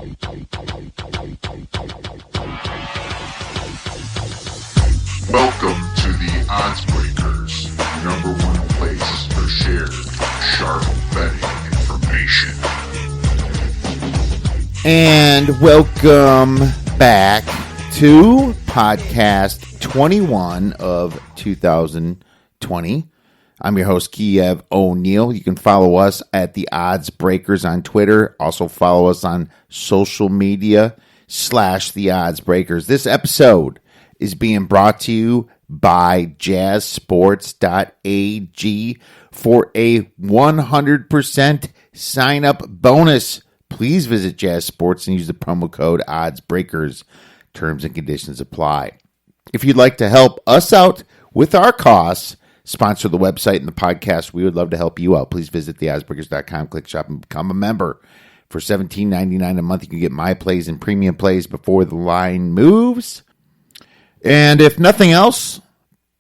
Welcome to the Odds Breakers, number one place for shared, sharp betting information. And welcome back to podcast 21 of 2020. I'm your host, Kiev O'Neill. You can follow us at the Odds Breakers on Twitter. Also follow us on social media / the Odds Breakers. This episode is being brought to you by jazzsports.ag for a 100% sign-up bonus. Please visit Jazz Sports and use the promo code ODDSBREAKERS. Terms and conditions apply. If you'd like to help us out with our costs, sponsor the website and the podcast, we would love to help you out. Please visit theoddsbreakers.com, click shop, and become a member. For $17.99 a month, you can get my plays and premium plays before the line moves. And if nothing else,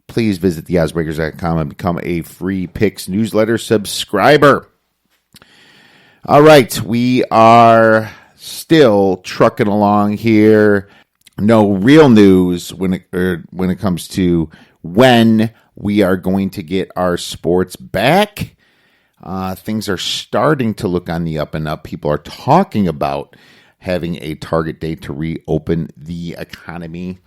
please visit theoddsbreakers.com and become a free picks newsletter subscriber. All right, we are still trucking along here. No real news when it comes to when we are going to get our sports back. Things are starting to look on the up and up. People are talking about having a target date to reopen the economy.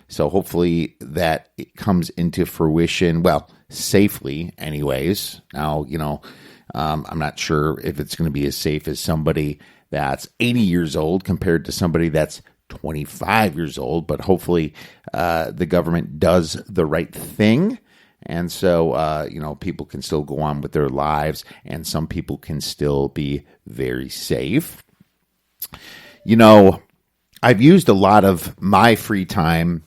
So hopefully that comes into fruition, well, safely anyways. Now, I'm not sure if it's going to be as safe as somebody that's 80 years old compared to somebody that's 25 years old, but hopefully the government does the right thing. And so, people can still go on with their lives and some people can still be very safe. I've used a lot of my free time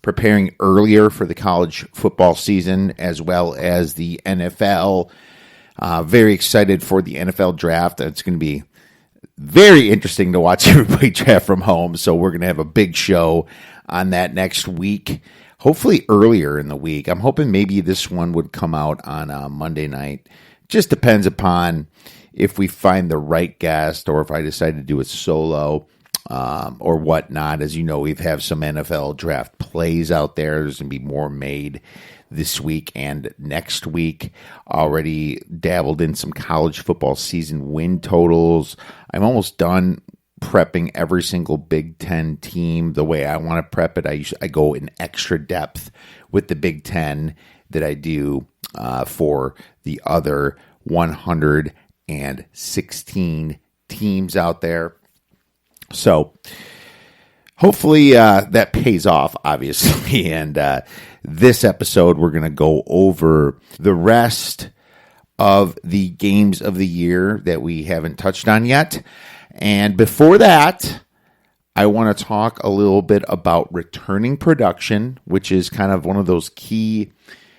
preparing earlier for the college football season as well as the NFL. Very excited for the NFL draft. It's going to be very interesting to watch everybody draft from home. So we're going to have a big show on that next week, hopefully earlier in the week. I'm hoping maybe this one would come out on Monday night. Just depends upon if we find the right guest or if I decide to do it solo or whatnot. As you know, we have some NFL draft plays out there. There's going to be more made this week and next week. Already dabbled in some college football season win totals. I'm almost done prepping every single Big Ten team the way I want to prep it. I go in extra depth with the Big Ten that I do for the other 116 teams out there. So hopefully that pays off, obviously. And this episode, we're going to go over the rest of the games of the year that we haven't touched on yet. And before that, I want to talk a little bit about returning production, which is kind of one of those key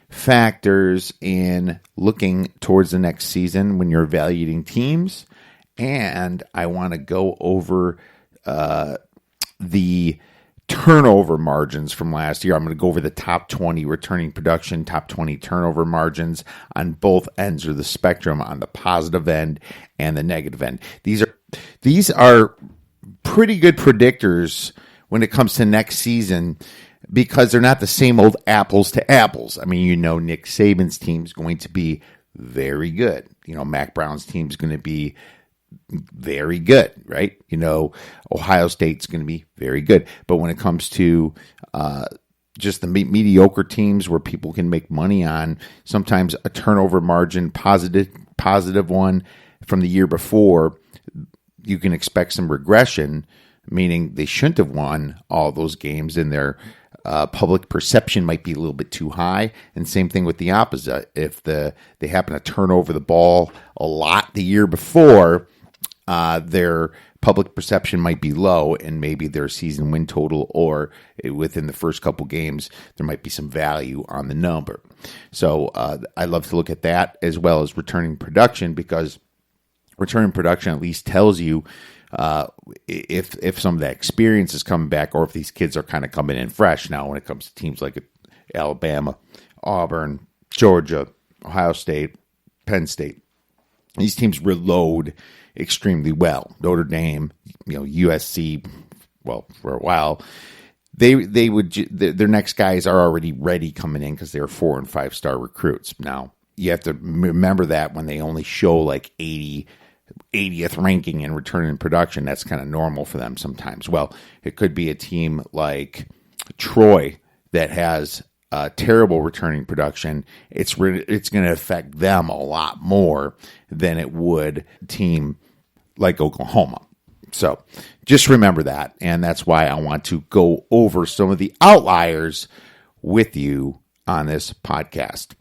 factors in looking towards the next season when you're evaluating teams. And I want to go over the turnover margins from last year. I'm going to go over the top 20 returning production, top 20 turnover margins on both ends of the spectrum, on the positive end and the negative end. These are pretty good predictors when it comes to next season because they're not the same old apples to apples. I mean, Nick Saban's team is going to be very good. Mac Brown's team is going to be very good, right? Ohio State's going to be very good. But when it comes to just the mediocre teams where people can make money on, sometimes a turnover margin, positive one from the year before, you can expect some regression, meaning they shouldn't have won all those games and their public perception might be a little bit too high. And same thing with the opposite. If they happen to turn over the ball a lot the year before, their public perception might be low and maybe their season win total or within the first couple games, there might be some value on the number. So I love to look at that as well as returning production because returning production at least tells you if some of that experience is coming back or if these kids are kind of coming in fresh. Now, when it comes to teams like Alabama, Auburn, Georgia, Ohio State, Penn State, these teams reload extremely well. Notre Dame, USC, well, for a while, their next guys are already ready coming in because they're 4 and 5 star recruits. Now, you have to remember that when they only show like 80th ranking in return in production, that's kind of normal for them sometimes. Well, it could be a team like Troy that has terrible returning production. It's going to affect them a lot more than it would a team like Oklahoma. So just remember that, and that's why I want to go over some of the outliers with you on this podcast.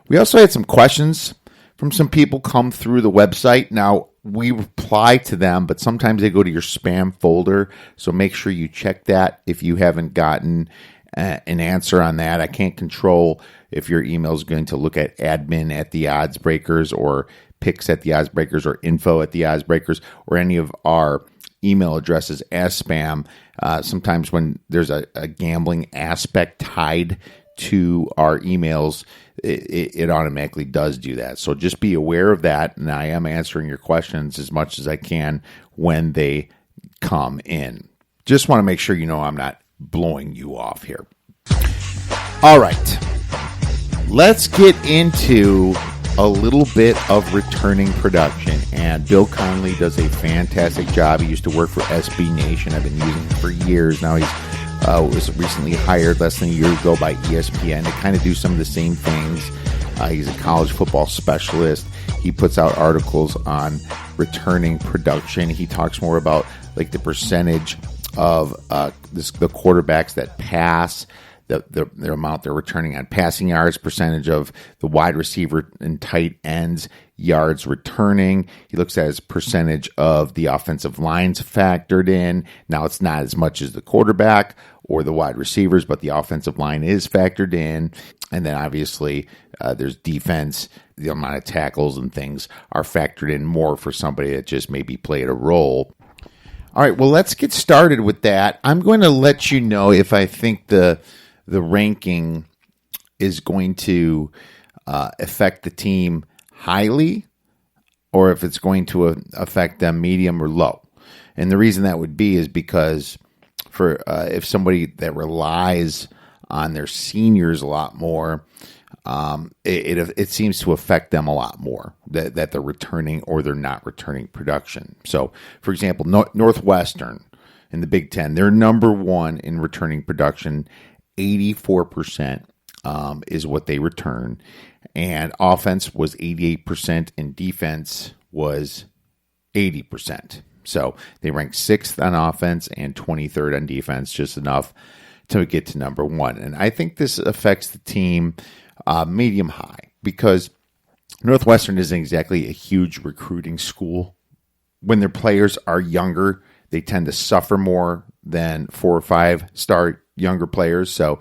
We also had some questions from some people come through the website. Now, we reply to them, but sometimes they go to your spam folder, so make sure you check that if you haven't gotten an answer on that. I can't control if your email is going to look at admin at the Odds Breakers or picks at the Odds Breakers or info at the Odds Breakers or any of our email addresses as spam. Sometimes when there's a gambling aspect tied to our emails, it automatically does do that. So just be aware of that, and I am answering your questions as much as I can when they come in. Just want to make sure you know I'm not blowing you off here. All right. Let's get into a little bit of returning production, and Bill Conley does a fantastic job. He used to work for SB Nation. I've been using him for years. Now he's was recently hired less than a year ago by ESPN to kind of do some of the same things. He's a college football specialist. He puts out articles on returning production. He talks more about like the percentage of the quarterbacks that pass, the amount they're returning on passing yards, percentage of the wide receiver and tight ends yards returning. He looks at his percentage of the offensive lines factored in. Now, it's not as much as the quarterback or the wide receivers, but the offensive line is factored in. And then obviously there's defense. The amount of tackles and things are factored in more for somebody that just maybe played a role. All right, well, let's get started with that. I'm going to let you know if I think the ranking is going to affect the team highly or if it's going to affect them medium or low. And the reason that would be is because for if somebody that relies on their seniors a lot more, it seems to affect them a lot more that they're returning or they're not returning production. So, for example, Northwestern in the Big Ten, they're number one in returning production. 84% is what they return, and offense was 88% and defense was 80%. So they ranked 6th on offense and 23rd on defense, just enough to get to number one. And I think this affects the team medium high because Northwestern isn't exactly a huge recruiting school. When their players are younger, they tend to suffer more than 4 or 5 star younger players, so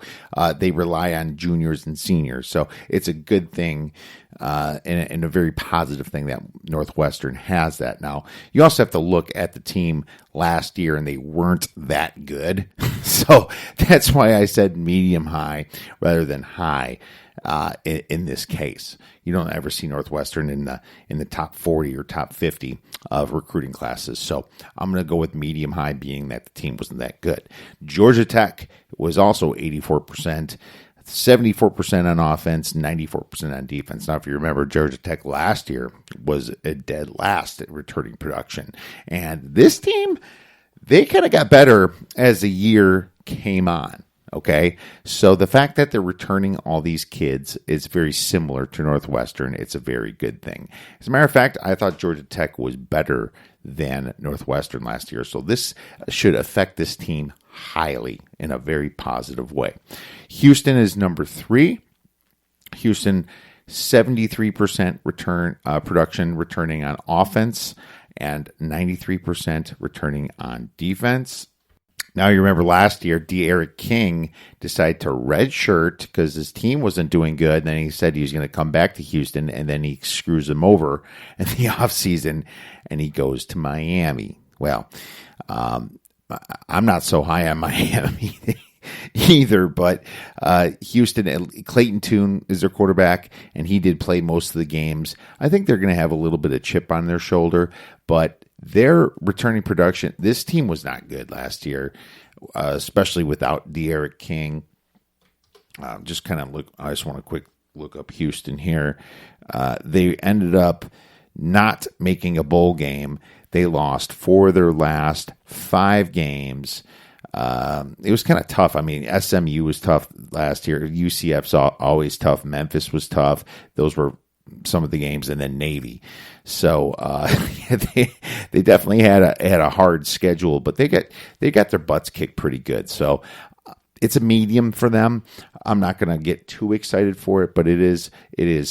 they rely on juniors and seniors. So it's a good thing and a very positive thing that Northwestern has that. Now, you also have to look at the team last year, and they weren't that good. So that's why I said medium high rather than high in this case. You don't ever see Northwestern in the top 40 or top 50 of recruiting classes. So I'm going to go with medium high, being that the team wasn't that good. Georgia Tech was also 84%, 74% on offense, 94% on defense. Now, if you remember, Georgia Tech last year was a dead last at returning production. And this team, they kind of got better as the year came on. Okay, so the fact that they're returning all these kids is very similar to Northwestern. It's a very good thing. As a matter of fact, I thought Georgia Tech was better than Northwestern last year, so this should affect this team highly in a very positive way. Houston is number 3. Houston, 73% production returning on offense and 93% returning on defense. Now, you remember last year, De'Aaron King decided to redshirt because his team wasn't doing good. And then he said he was going to come back to Houston, and then he screws them over in the offseason, and he goes to Miami. Well, I'm not so high on Miami. either. But Houston, Clayton Tune is their quarterback, and he did play most of the games. I think they're going to have a little bit of chip on their shoulder, but their returning production, this team was not good last year, especially without De'Aaron King. Just kind of look, I just want to quick look up Houston here. They ended up not making a bowl game. They lost 4 of their last 5 games. It was kind of tough. I mean, SMU was tough last year. UCF's always tough. Memphis was tough. Those were some of the games, and then Navy. So they definitely had a hard schedule, but they got their butts kicked pretty good. So it's a medium for them. I'm not going to get too excited for it, but it is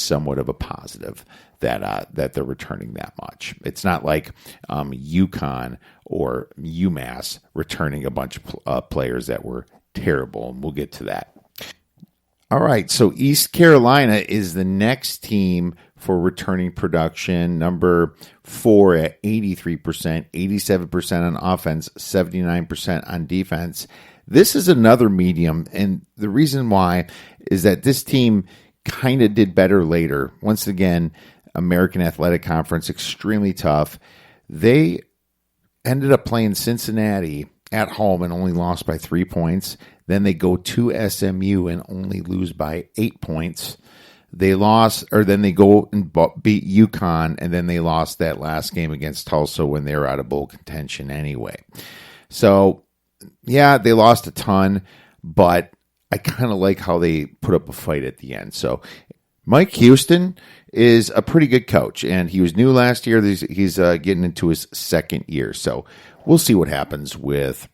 somewhat of a positive that they're returning that much. It's not like UConn or UMass returning a bunch of players that were terrible, and we'll get to that. All right, so East Carolina is the next team for returning production, number 4 at 83%, 87% on offense, 79% on defense. This is another medium, and the reason why is that this team kind of did better later. Once again, American Athletic Conference, extremely tough. They ended up playing Cincinnati at home and only lost by 3 points. Then they go to SMU and only lose by 8 points. Then they go and beat UConn, and then they lost that last game against Tulsa when they were out of bowl contention anyway. So, yeah, they lost a ton, but I kind of like how they put up a fight at the end. So, Mike Houston is a pretty good coach, and he was new last year. He's getting into his second year. So, we'll see what happens with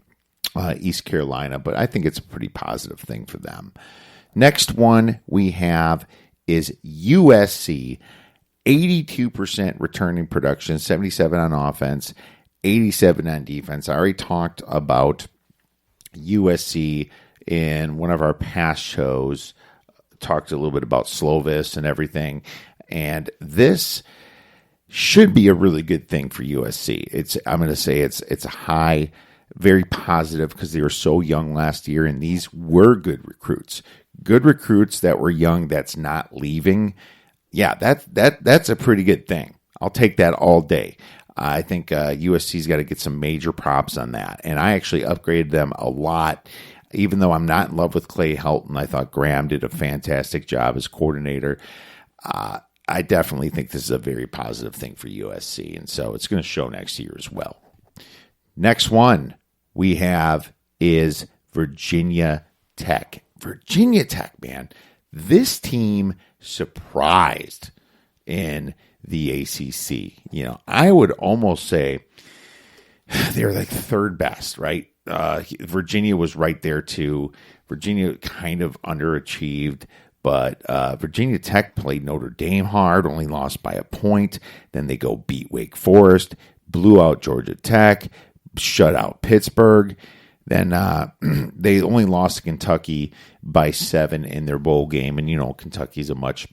East Carolina, but I think it's a pretty positive thing for them. Next one we have is USC, 82% returning production, 77 on offense, 87 on defense. I already talked about USC in one of our past shows, talked a little bit about Slovis and everything, and this should be a really good thing for USC. I'm going to say it's a high, very positive, because they were so young last year, and these were good recruits that were young that's not leaving. Yeah, that's a pretty good thing. I'll take that all day. I think USC's got to get some major props on that, and I actually upgraded them a lot. Even though I'm not in love with Clay Helton, I thought Graham did a fantastic job as coordinator. I definitely think this is a very positive thing for USC, and so it's going to show next year as well. Next one we have is Virginia Tech. Virginia Tech, man, this team surprised in the ACC. You know, I would almost say they're like third best, right? Virginia was right there too. Virginia kind of underachieved, but Virginia Tech played Notre Dame hard, only lost by a point. Then they go beat Wake Forest, blew out Georgia Tech, shut out Pittsburgh. Then they only lost to Kentucky by 7 in their bowl game. And, you know, Kentucky's a much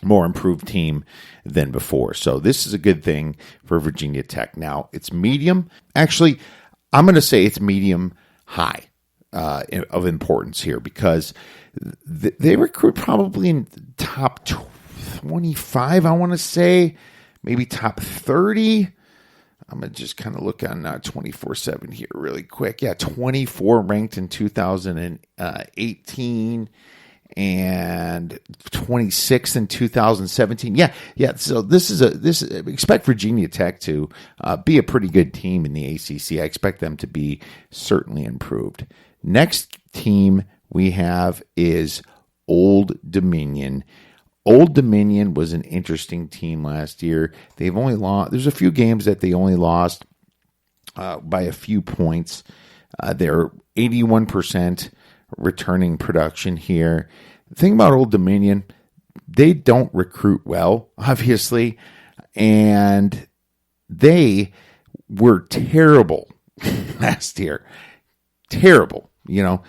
more improved team than before. So this is a good thing for Virginia Tech. Now, it's medium. Actually, I'm going to say it's medium high of importance here, because they recruit probably in top 25, I want to say, maybe top 30. I'm going to just kind of look on 24/7 here really quick. Yeah, 24 ranked in 2018 and 26 in 2017. Yeah. So expect Virginia Tech to be a pretty good team in the ACC. I expect them to be certainly improved. Next team we have is Old Dominion. Old Dominion was an interesting team last year. They've only lost. There's a few games that they only lost by a few points. They're 81% returning production here. The thing about Old Dominion, they don't recruit well, obviously, and they were terrible last year. Terrible. You know,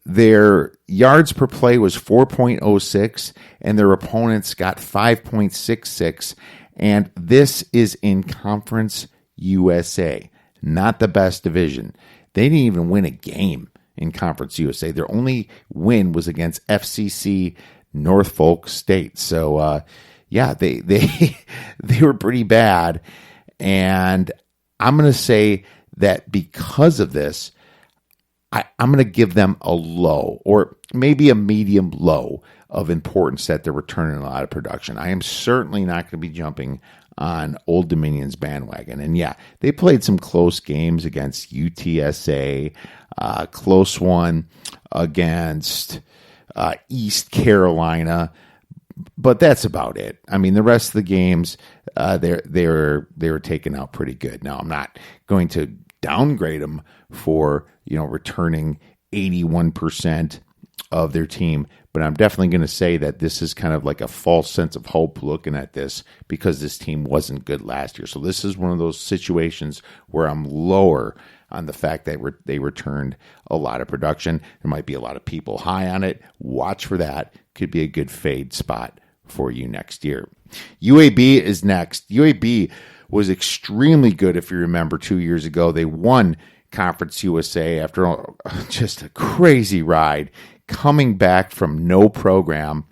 their yards per play was 4.06, and their opponents got 5.66, and this is in Conference USA, not the best division. They didn't even win a game in Conference USA. Their only win was against FCC Norfolk State. So, they they were pretty bad. And I'm going to say that because of this, I'm going to give them a low or maybe a medium low of importance that they're returning a lot of production. I am certainly not going to be jumping on Old Dominion's bandwagon. And they played some close games against UTSA, close one against East Carolina, but that's about it. I mean, the rest of the games, they were taken out pretty good. Now, I'm not going to downgrade them for returning 81% of their team, but I'm definitely going to say that this is kind of like a false sense of hope looking at this because this team wasn't good last year. So this is one of those situations where I'm lower on the fact that they returned a lot of production. There might be a lot of people high on it. Watch for that. Could be a good fade spot for you next year. UAB is next. UAB was extremely good, if you remember, 2 years ago. They won Conference USA after just a crazy ride, coming back from no program.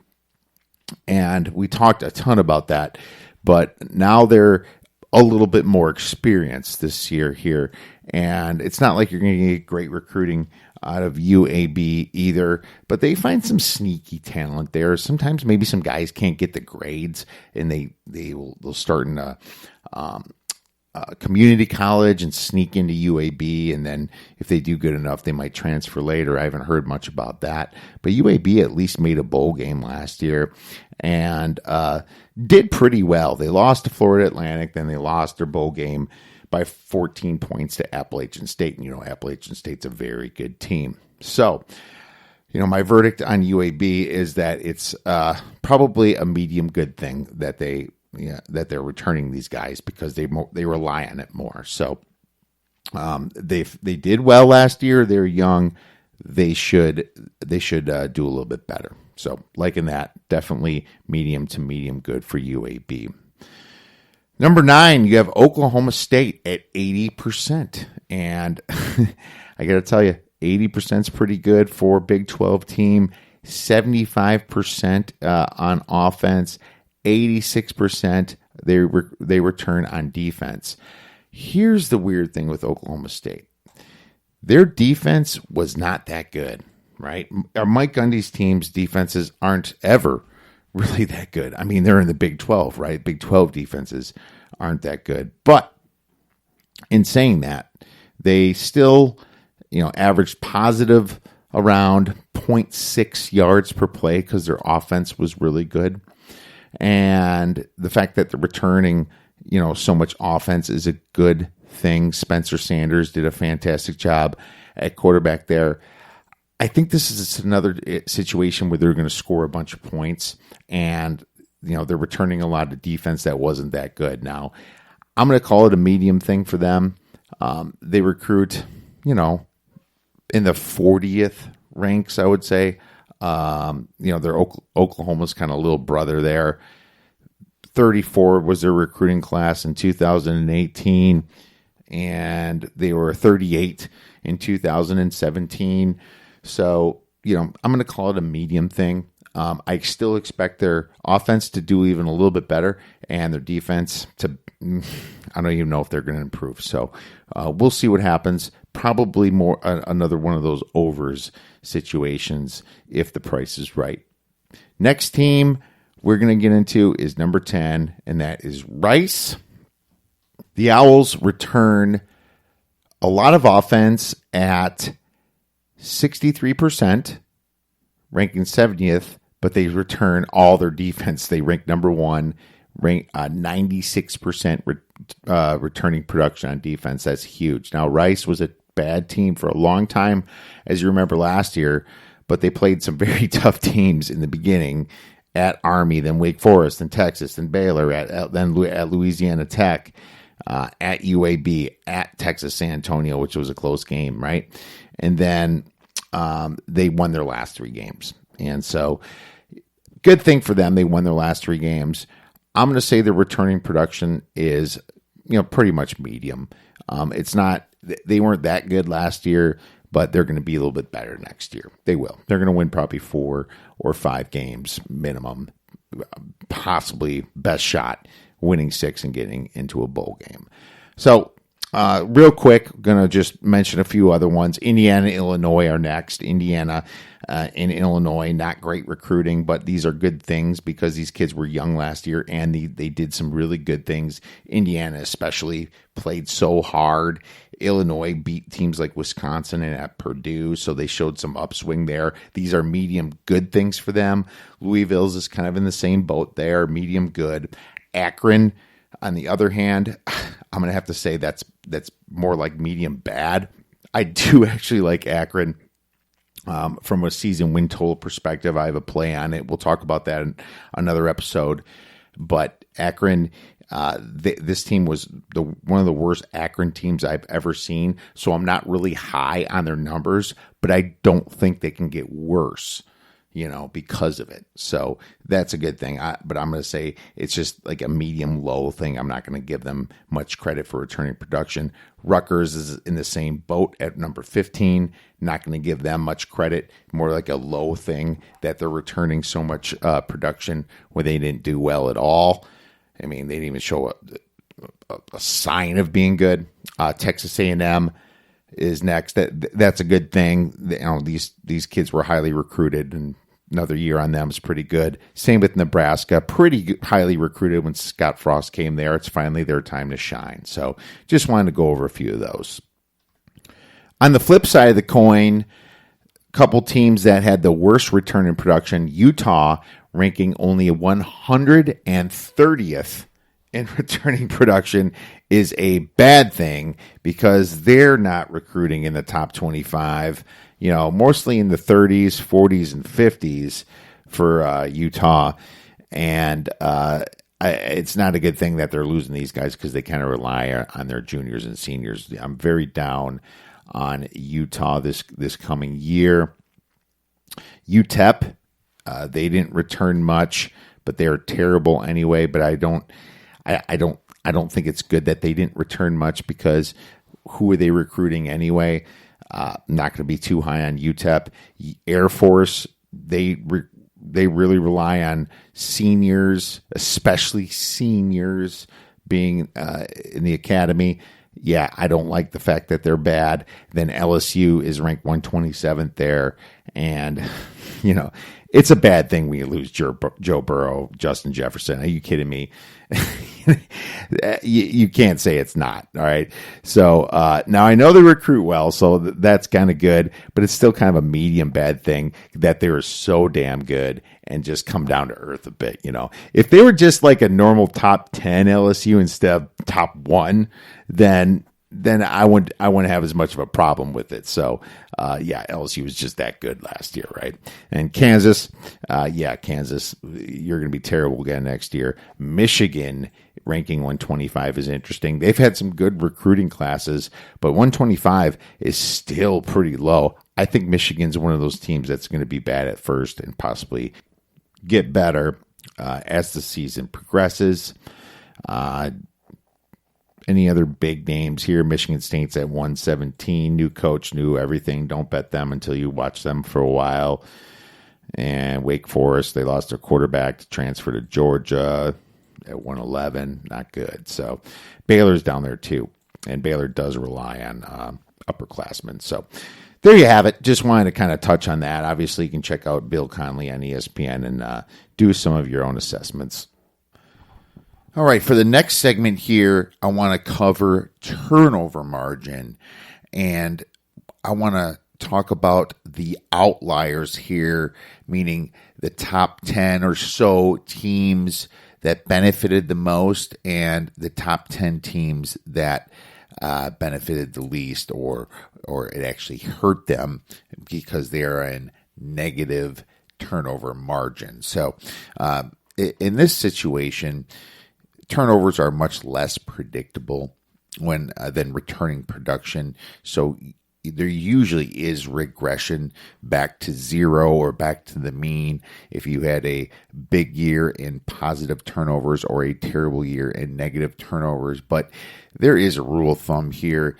And we talked a ton about that, but now they're a little bit more experienced this year here. And it's not like you're going to get great recruiting out of UAB either, but they find some sneaky talent there. Sometimes maybe some guys can't get the grades, and they'll start in a community college and sneak into UAB, and then if they do good enough, they might transfer later. I haven't heard much about that, but UAB at least made a bowl game last year and did pretty well. They lost to Florida Atlantic, then they lost their bowl game by 14 points to Appalachian State, and Appalachian State's a very good team. So, my verdict on UAB is that it's probably a medium good thing that they're returning these guys because they rely on it more. So they did well last year. They're young. They should do a little bit better. So liking that, definitely medium to medium good for UAB. Number 9, you have Oklahoma State at 80%. And I got to tell you, 80% is pretty good for a Big 12 team. 75% on offense. 86% they return on defense. Here's the weird thing with Oklahoma State. Their defense was not that good, right? Mike Gundy's team's defenses aren't ever really that good. I mean, they're in the Big 12, right? Big 12 defenses aren't that good. But in saying that, they still, averaged positive around 0.6 yards per play because their offense was really good. And the fact that they're returning, so much offense is a good thing. Spencer Sanders did a fantastic job at quarterback there. I think this is another situation where they're going to score a bunch of points, and they're returning a lot of defense that wasn't that good. Now, I'm going to call it a medium thing for them. They recruit, in the 40th ranks, I would say. They're Oklahoma's kind of little brother there. 34 was their recruiting class in 2018, and they were 38 in 2017. So, I'm going to call it a medium thing. I still expect their offense to do even a little bit better, and their defense to, I don't even know if they're going to improve. So we'll see what happens. Probably more another one of those overs situations if the price is right. Next team we're going to get into is number 10, and that is Rice. The Owls return a lot of offense at 63%, ranking 70th, but they return all their defense. They rank number 1, rank 96% returning production on defense. That's huge. Now, Rice was a bad team for a long time, as you remember last year, but they played some very tough teams in the beginning at Army, then Wake Forest, then Texas, then Baylor, then at Louisiana Tech, at UAB, at Texas San Antonio, which was a close game, right? And then they won their last 3 games. And so, good thing for them, they won their last 3 games. I'm going to say the returning production is, pretty much medium. It's not, they weren't that good last year, but they're going to be a little bit better next year. They will. They're going to win probably 4 or 5 games minimum, possibly best shot winning 6 and getting into a bowl game. So real quick, going to just mention a few other ones. Indiana, Illinois are next. Indiana and Illinois, not great recruiting, but these are good things because these kids were young last year and they did some really good things. Indiana especially played so hard. Illinois beat teams like Wisconsin and at Purdue, so they showed some upswing there. These are medium good things for them. Louisville's is kind of in the same boat there, medium good. Akron, on the other hand, I'm going to have to say that's more like medium bad. I do actually like Akron. From a season win total perspective, I have a play on it. We'll talk about that in another episode. But Akron, this team was one of the worst Akron teams I've ever seen. So I'm not really high on their numbers, but I don't think they can get worse, because of it. So that's a good thing. But I'm going to say it's just like a medium low thing. I'm not going to give them much credit for returning production. Rutgers is in the same boat at number 15. Not going to give them much credit. More like a low thing that they're returning so much production when they didn't do well at all. I mean, they didn't even show a sign of being good. Texas A&M is next. That's a good thing. These kids were highly recruited, and another year on them is pretty good. Same with Nebraska, pretty highly recruited when Scott Frost came there. It's finally their time to shine. So just wanted to go over a few of those. On the flip side of the coin, a couple teams that had the worst return in production, Utah ranking only 130th in returning production is a bad thing because they're not recruiting in the top 25, mostly in the 30s, 40s, and 50s for Utah. And it's not a good thing that they're losing these guys because they kind of rely on their juniors and seniors. I'm very down on Utah this coming year. UTEP, they didn't return much, but they're terrible anyway. But I don't think it's good that they didn't return much because who are they recruiting anyway? Not going to be too high on UTEP. Air Force, they really rely on seniors, especially seniors being in the academy. Yeah, I don't like the fact that they're bad. Then LSU is ranked 127th there. And, it's a bad thing when you lose Joe Burrow, Justin Jefferson. Are you kidding me? You can't say it's not. All right. So now I know they recruit well, so that's kind of good, but it's still kind of a medium bad thing that they were so damn good and just come down to earth a bit. If they were just like a normal top 10 LSU instead of top 1, then I wouldn't have as much of a problem with it. So, LSU was just that good last year, right? And Kansas, Kansas, you're going to be terrible again next year. Michigan ranking 125 is interesting. They've had some good recruiting classes, but 125 is still pretty low. I think Michigan's one of those teams that's going to be bad at first and possibly get better as the season progresses. Any other big names here? Michigan State's at 117. New coach, new everything. Don't bet them until you watch them for a while. And Wake Forest, they lost their quarterback to transfer to Georgia at 111. Not good. So Baylor's down there too. And Baylor does rely on upperclassmen. So there you have it. Just wanted to kind of touch on that. Obviously, you can check out Bill Conley on ESPN and do some of your own assessments. All right, for the next segment here, I want to cover turnover margin, and I want to talk about the outliers here, meaning the top 10 or so teams that benefited the most and the top 10 teams that benefited the least or it actually hurt them because they're in negative turnover margin. So in this situation, turnovers are much less predictable than returning production. So there usually is regression back to zero or back to the mean if you had a big year in positive turnovers or a terrible year in negative turnovers. But there is a rule of thumb here.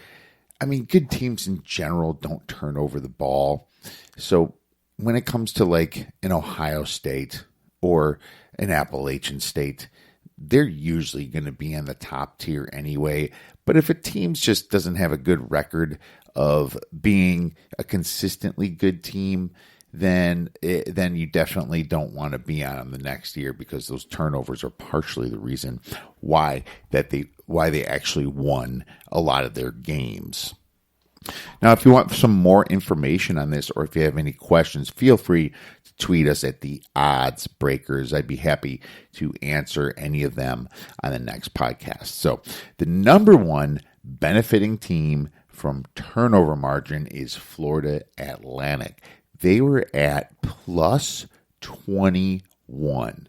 I mean, good teams in general don't turn over the ball. So when it comes to like an Ohio State or an Appalachian State, they're usually going to be in the top tier anyway. But if a team just doesn't have a good record of being a consistently good team, then you definitely don't want to be on them the next year, because those turnovers are partially the reason why they actually won a lot of their games. Now, if you want some more information on this, or if you have any questions, feel free to tweet us at the Odds Breakers. I'd be happy to answer any of them on the next podcast. So the number one benefiting team from turnover margin is Florida Atlantic. They were at plus 21.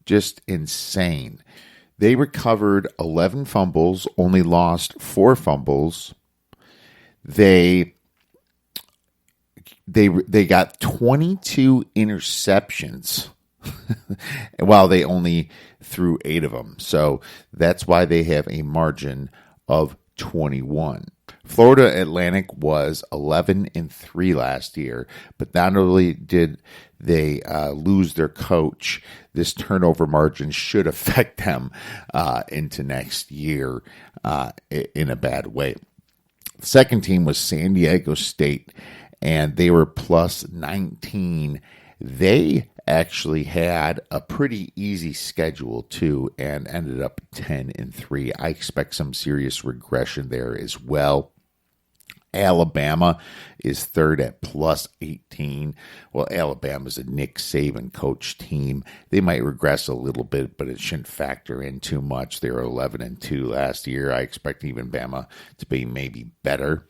Just insane. They recovered 11 fumbles, only lost 4 fumbles. They got 22 interceptions while they only threw 8 of them. So that's why they have a margin of 21. Florida Atlantic was 11-3 last year, but not only did they lose their coach, this turnover margin should affect them into next year in a bad way. The second team was San Diego State, and they were plus 19. They actually had a pretty easy schedule too, and ended up 10-3. I expect some serious regression there as well. Alabama is third at plus 18. Well, Alabama's a Nick Saban coach team. They might regress a little bit, but it shouldn't factor in too much. They were 11-2 last year. I expect even Bama to be maybe better.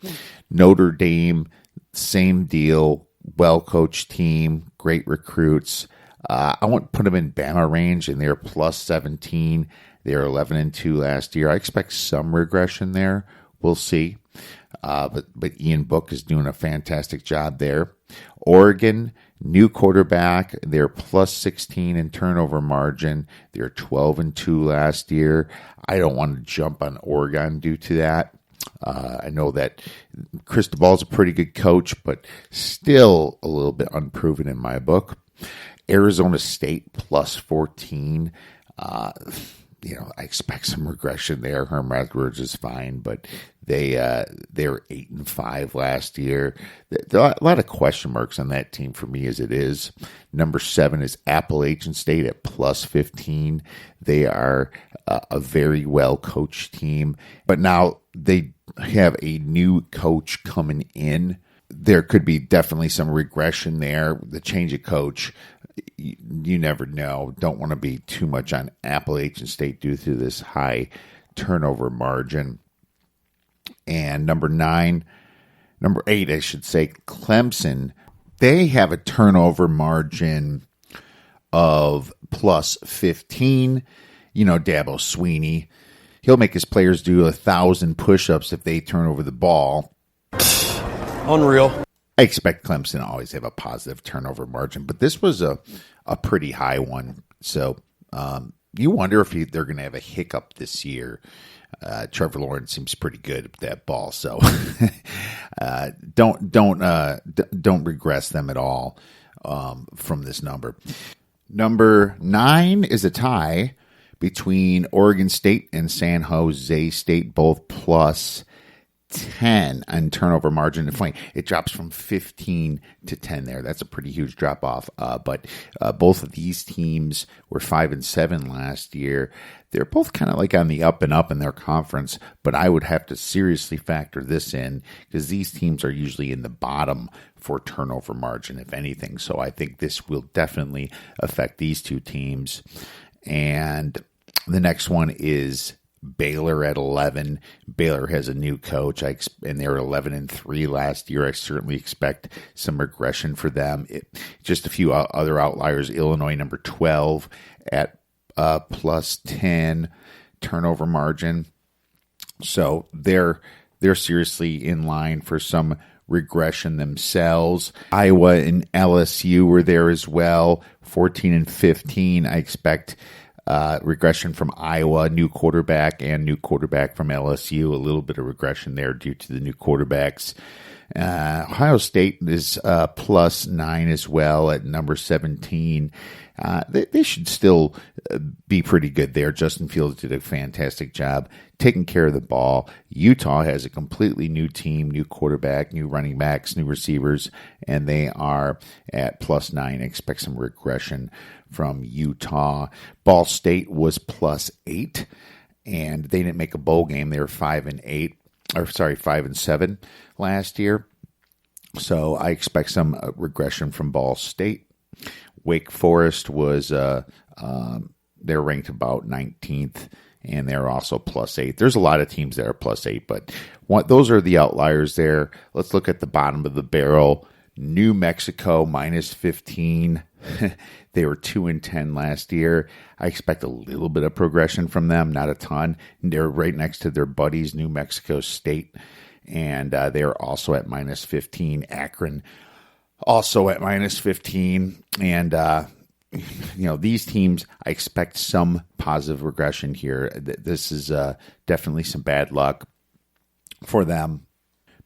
Notre Dame, same deal. Well-coached team, great recruits. I won't put them in Bama range, and they're plus 17. They were 11-2 last year. I expect some regression there. We'll see. But Ian Book is doing a fantastic job there. Oregon, new quarterback. They're plus 16 in turnover margin. They're 12-2 last year. I don't want to jump on Oregon due to that. I know that Cristobal's a pretty good coach, but still a little bit unproven in my book. Arizona State plus 14. I expect some regression there. Herm Edwards is fine, but they were 8-5 last year. There are a lot of question marks on that team for me as it is. Number 7 is Appalachian State at plus 15. They are a very well coached team, but now they have a new coach coming in. There could be definitely some regression there. The change of coach, you never know. Don't want to be too much on Appalachian State due to this high turnover margin. And number 8, I should say, Clemson. They have a turnover margin of plus 15. Dabo Swinney, he'll make his players do 1,000 push-ups if they turn over the ball. Unreal. I expect Clemson to always have a positive turnover margin, but this was a pretty high one. So you wonder if they're going to have a hiccup this year. Trevor Lawrence seems pretty good at that ball, so don't regress them at all from this number. Number 9 is a tie between Oregon State and San Jose State, both plus 10 on turnover margin. And funny, it drops from 15 to 10 there. That's a pretty huge drop off. But both of these teams were 5-7 last year. They're both kind of like on the up and up in their conference, but I would have to seriously factor this in because these teams are usually in the bottom for turnover margin, if anything. So I think this will definitely affect these two teams. And the next one is Baylor at 11. Baylor has a new coach, and they were 11-3 last year. I certainly expect some regression for them. Just a few other outliers. Illinois, number 12, at plus 10 turnover margin. So they're seriously in line for some regression themselves. Iowa and LSU were there as well, 14-15. I expect regression from Iowa, new quarterback, and new quarterback from LSU. A little bit of regression there due to the new quarterbacks. Ohio State is +9 as well at number 17. They should still be pretty good there. Justin Fields did a fantastic job taking care of the ball. Utah has a completely new team, new quarterback, new running backs, new receivers, and they are at +9. Expect some regression from Utah. Ball State was +8, and they didn't make a bowl game. They were 5-8, 5-7 last year. So I expect some regression from Ball State. Wake Forest was they're ranked about 19th, and they're also +8. There's a lot of teams that are +8, but those are the outliers there. Let's look at the bottom of the barrel. New Mexico -15. They were 2-10 last year. I expect a little bit of progression from them, not a ton. They're right next to their buddies, New Mexico State, and they're also at -15. Akron also at -15. And, these teams, I expect some positive regression here. This is definitely some bad luck for them.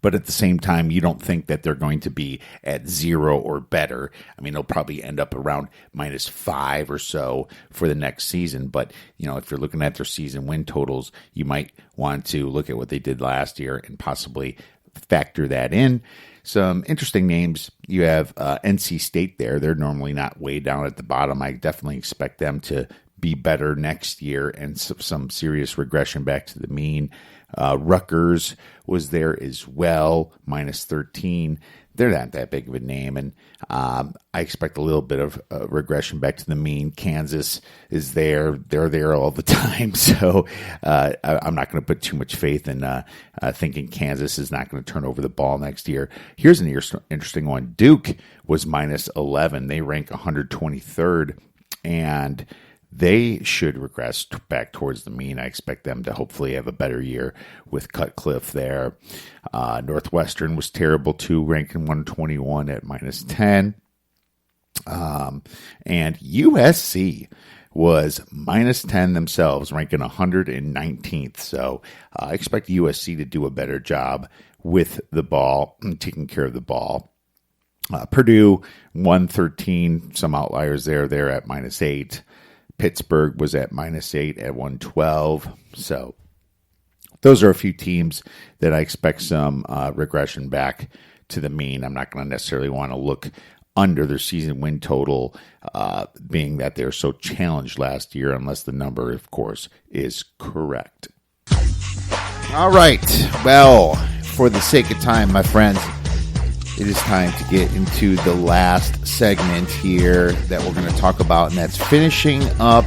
But at the same time, you don't think that they're going to be at 0 or better. I mean, they'll probably end up around -5 or so for the next season. But, if you're looking at their season win totals, you might want to look at what they did last year and possibly factor that in. Some interesting names. You have NC State there. They're normally not way down at the bottom. I definitely expect them to be better next year and some serious regression back to the mean. Rutgers was there as well, -13. They're not that big of a name, and I expect a little bit of regression back to the mean. Kansas is there. They're there all the time, so I'm not going to put too much faith in thinking Kansas is not going to turn over the ball next year. Here's an interesting one. Duke was -11. They rank 123rd, and they should regress back towards the mean. I expect them to hopefully have a better year with Cutcliffe there. Northwestern was terrible too, ranking 121 at -10. And USC was -10 themselves, ranking 119th. So I expect USC to do a better job with the ball, taking care of the ball. Purdue, 113, some outliers there. They're at -8. Pittsburgh was at -8 at 112. So those are a few teams that I expect some regression back to the mean. I'm not going to necessarily want to look under their season win total, being that they're so challenged last year, unless the number, of course, is correct. All right. Well, for the sake of time, my friends, it is time to get into the last segment here that we're going to talk about, and that's finishing up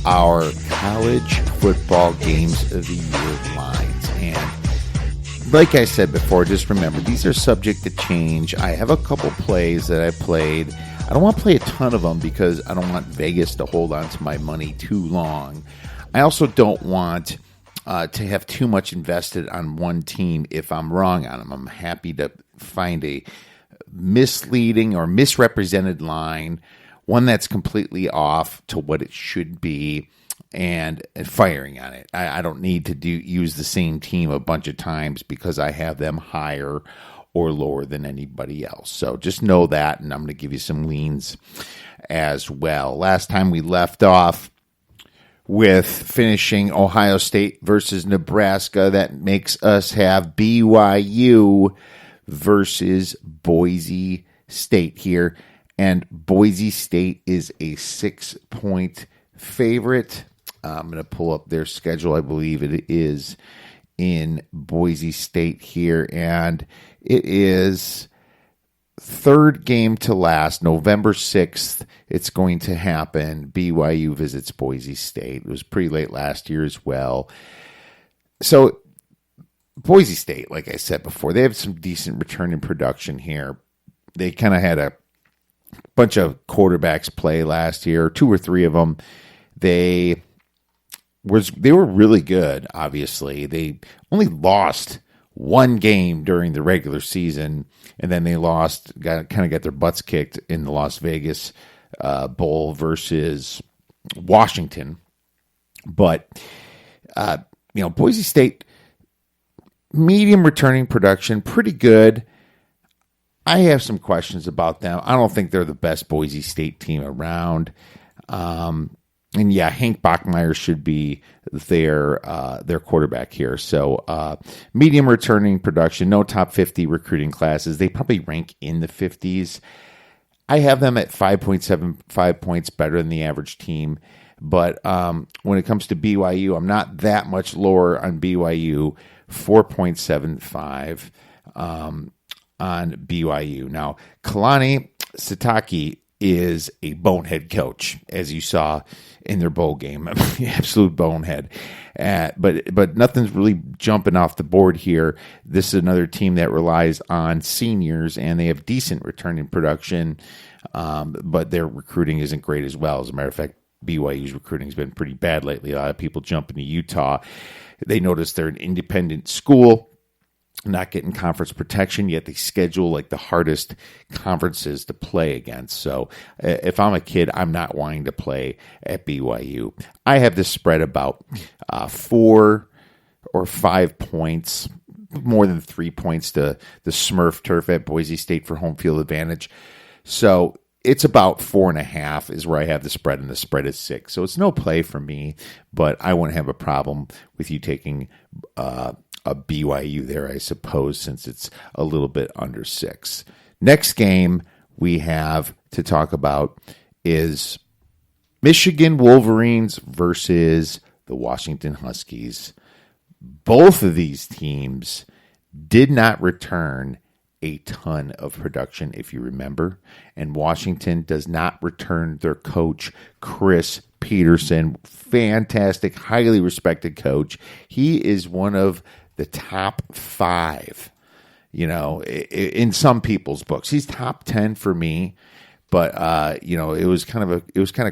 our college football games of the year lines. And like I said before, just remember, these are subject to change. I have a couple plays that I played. I don't want to play a ton of them because I don't want Vegas to hold on to my money too long. I also don't want to have too much invested on one team if I'm wrong on them. I'm happy to find a misleading or misrepresented line, one that's completely off to what it should be, and firing on it. I don't need to use the same team a bunch of times because I have them higher or lower than anybody else. So just know that, and I'm going to give you some leans as well. Last time we left off with finishing Ohio State versus Nebraska. That makes us have BYU versus Boise State here. And Boise State is a 6-point favorite. I'm going to pull up their schedule. I believe it is in Boise State here. And it is third game to last, November 6th. It's going to happen. BYU visits Boise State. It was pretty late last year as well. So Boise State, like I said before, they have some decent return in production here. They kind of had a bunch of quarterbacks play last year, 2 or 3 of them. They were really good, obviously. They only lost one game during the regular season, and then they got their butts kicked in the Las Vegas Bowl versus Washington. But, Boise State, medium returning production, pretty good. I have some questions about them. I don't think they're the best Boise State team around. And yeah, Hank Bachmeier should be their quarterback here. So medium returning production, no top 50 recruiting classes. They probably rank in the 50s. I have them at 5.75 points better than the average team. But when it comes to BYU, I'm not that much lower on BYU, 4.75 on BYU. Now, Kalani Sitake is a bonehead coach, as you saw in their bowl game. Absolute bonehead. But nothing's really jumping off the board here. This is another team that relies on seniors, and they have decent returning production, but their recruiting isn't great as well. As a matter of fact, BYU's recruiting has been pretty bad lately. A lot of people jumping to Utah. They notice they're an independent school, not getting conference protection, yet they schedule like the hardest conferences to play against. So if I'm a kid, I'm not wanting to play at BYU. I have this spread about 4 or 5 points, more than 3 points to the Smurf turf at Boise State for home field advantage. So it's about 4.5 is where I have the spread, and the spread is 6. So it's no play for me, but I wouldn't have a problem with you taking a BYU there, I suppose, since it's a little bit under 6. Next game we have to talk about is Michigan Wolverines versus the Washington Huskies. Both of these teams did not return a ton of production, if you remember, and Washington does not return their coach, Chris Peterson. Fantastic, highly respected coach. He is one of the top 5, in some people's books. He's top 10 for me, but it was kind of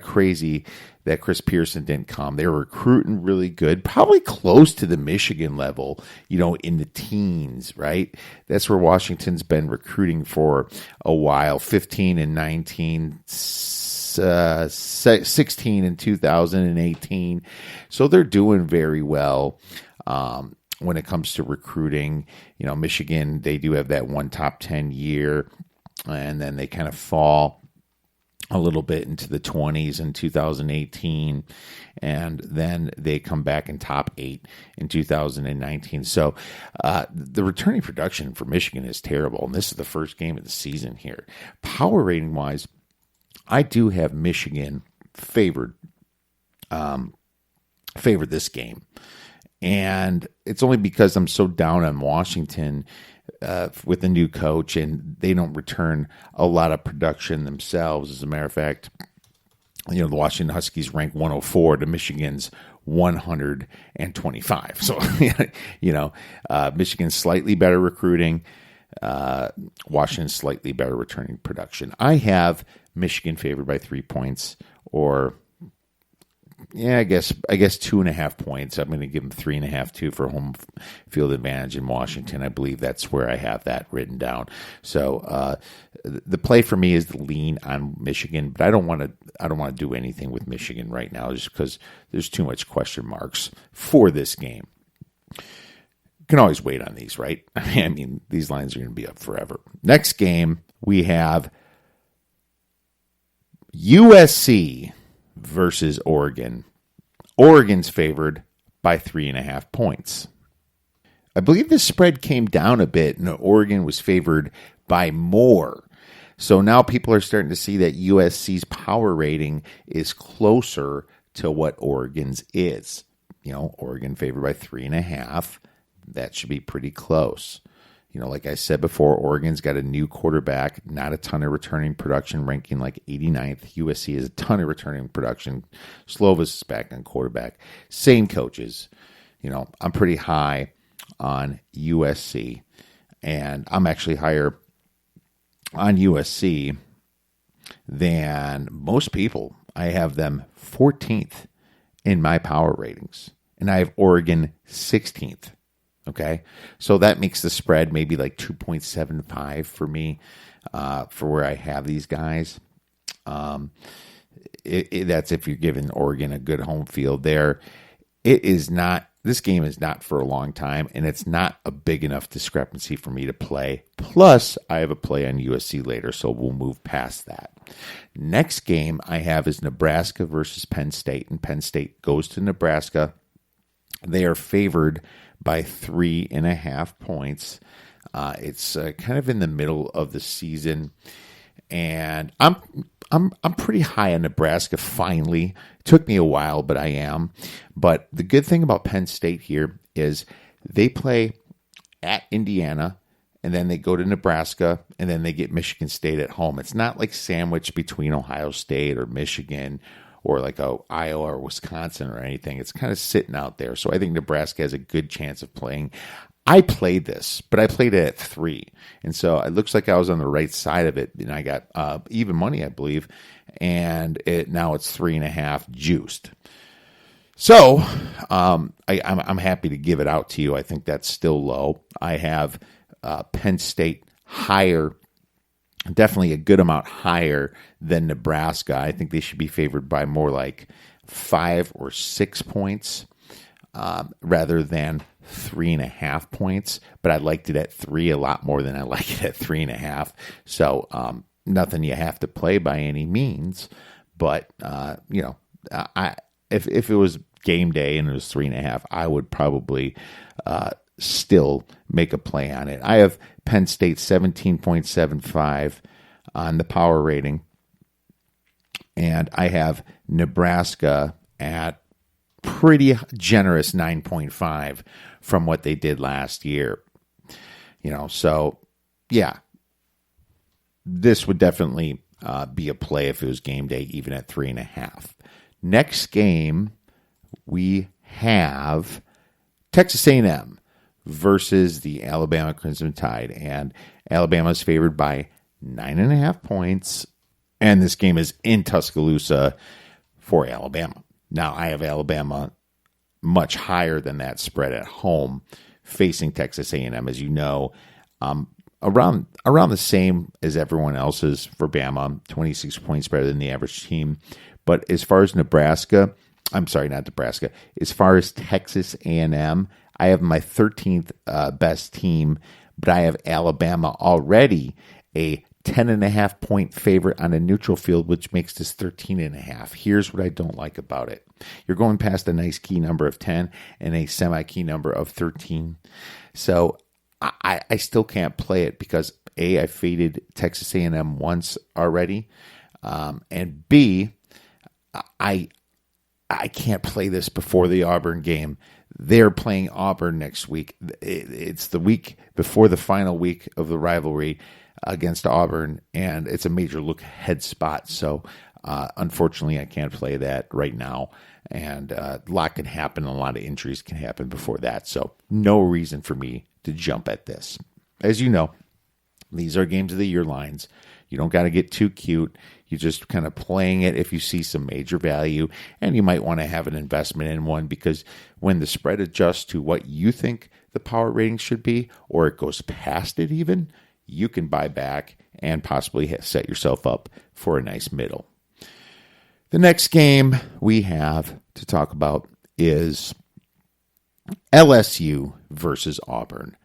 crazy that Chris Pearson didn't come. They were recruiting really good, probably close to the Michigan level, in the teens, right? That's where Washington's been recruiting for a while, 15 and 19, 16 in 2018. So they're doing very well. When it comes to recruiting, Michigan, they do have that one top 10 year, and then they kind of fall a little bit into the 20s in 2018, and then they come back in top 8 in 2019. So the returning production for Michigan is terrible, and this is the first game of the season here. Power rating wise, I do have Michigan favored this game. And it's only because I'm so down on Washington with the new coach, and they don't return a lot of production themselves. As a matter of fact, the Washington Huskies rank 104 to Michigan's 125. So, Michigan's slightly better recruiting, Washington's slightly better returning production. I have Michigan favored by 3 points, or I guess 2.5 points. I'm going to give them 3.5 too for home field advantage in Washington. I believe that's where I have that written down. So the play for me is the lean on Michigan, but I don't want to do anything with Michigan right now just because there's too much question marks for this game. You can always wait on these, right? I mean, these lines are going to be up forever. Next game we have USC versus Oregon. Oregon's favored by 3.5 points. I believe the spread came down a bit, and Oregon was favored by more. So now people are starting to see that USC's power rating is closer to what Oregon's is. Oregon favored by 3.5. That should be pretty close. Like I said before, Oregon's got a new quarterback, not a ton of returning production, ranking like 89th. USC has a ton of returning production. Slovis is back on quarterback. Same coaches. I'm pretty high on USC, and I'm actually higher on USC than most people. I have them 14th in my power ratings, and I have Oregon 16th. Okay, so that makes the spread maybe like 2.75 for me for where I have these guys. That's if you're giving Oregon a good home field there. it is not, this game is not for a long time, and it's not a big enough discrepancy for me to play. Plus, I have a play on USC later, so we'll move past that. Next game I have is Nebraska versus Penn State, and Penn State goes to Nebraska. They are favored by 3.5 points. It's kind of in the middle of the season, and I'm pretty high on Nebraska finally. It took me a while, but I am. But the good thing about Penn State here is they play at Indiana, and then they go to Nebraska, and then they get Michigan State at home. It's not like sandwiched between Ohio State or Michigan or like Iowa or Wisconsin or anything. It's kind of sitting out there. So I think Nebraska has a good chance of playing. I played this, but I played it at 3. And so it looks like I was on the right side of it. And I got even money, I believe. And now it's 3.5 juiced. So I'm happy to give it out to you. I think that's still low. I have Penn State higher, definitely a good amount higher than Nebraska. I think they should be favored by more like 5 or 6 points rather than 3.5 points. But I liked it at 3 a lot more than I like it at 3.5. So nothing you have to play by any means. But if it was game day and it was 3.5, I would probably still make a play on it. I have Penn State 17.75 on the power rating, and I have Nebraska at pretty generous 9.5 from what they did last year. So yeah, this would definitely be a play if it was game day, even at 3.5. Next game, we have Texas A&M versus the Alabama Crimson Tide, and Alabama is favored by 9.5 points, and this game is in Tuscaloosa for Alabama. Now, I have Alabama much higher than that spread at home, facing Texas A&M, as you know, around the same as everyone else's for Bama, 26 points better than the average team. But as far as Nebraska, I'm sorry, not Nebraska, as far as Texas A&M, I have my 13th best team, but I have Alabama already a 10.5 point favorite on a neutral field, which makes this 13.5. Here's what I don't like about it. You're going past a nice key number of 10 and a semi-key number of 13. So I still can't play it because A, I faded Texas A&M once already, and B, I can't play this before the Auburn game. They're playing Auburn next week. It's the week before the final week of the rivalry against Auburn, and it's a major look ahead spot. So, unfortunately, I can't play that right now. And a lot can happen. A lot of injuries can happen before that. So, no reason for me to jump at this. As you know, these are games of the year lines. You don't got to get too cute. You're just kind of playing it if you see some major value, and you might want to have an investment in one because when the spread adjusts to what you think the power rating should be, or it goes past it even, you can buy back and possibly set yourself up for a nice middle. The next game we have to talk about is LSU versus Auburn.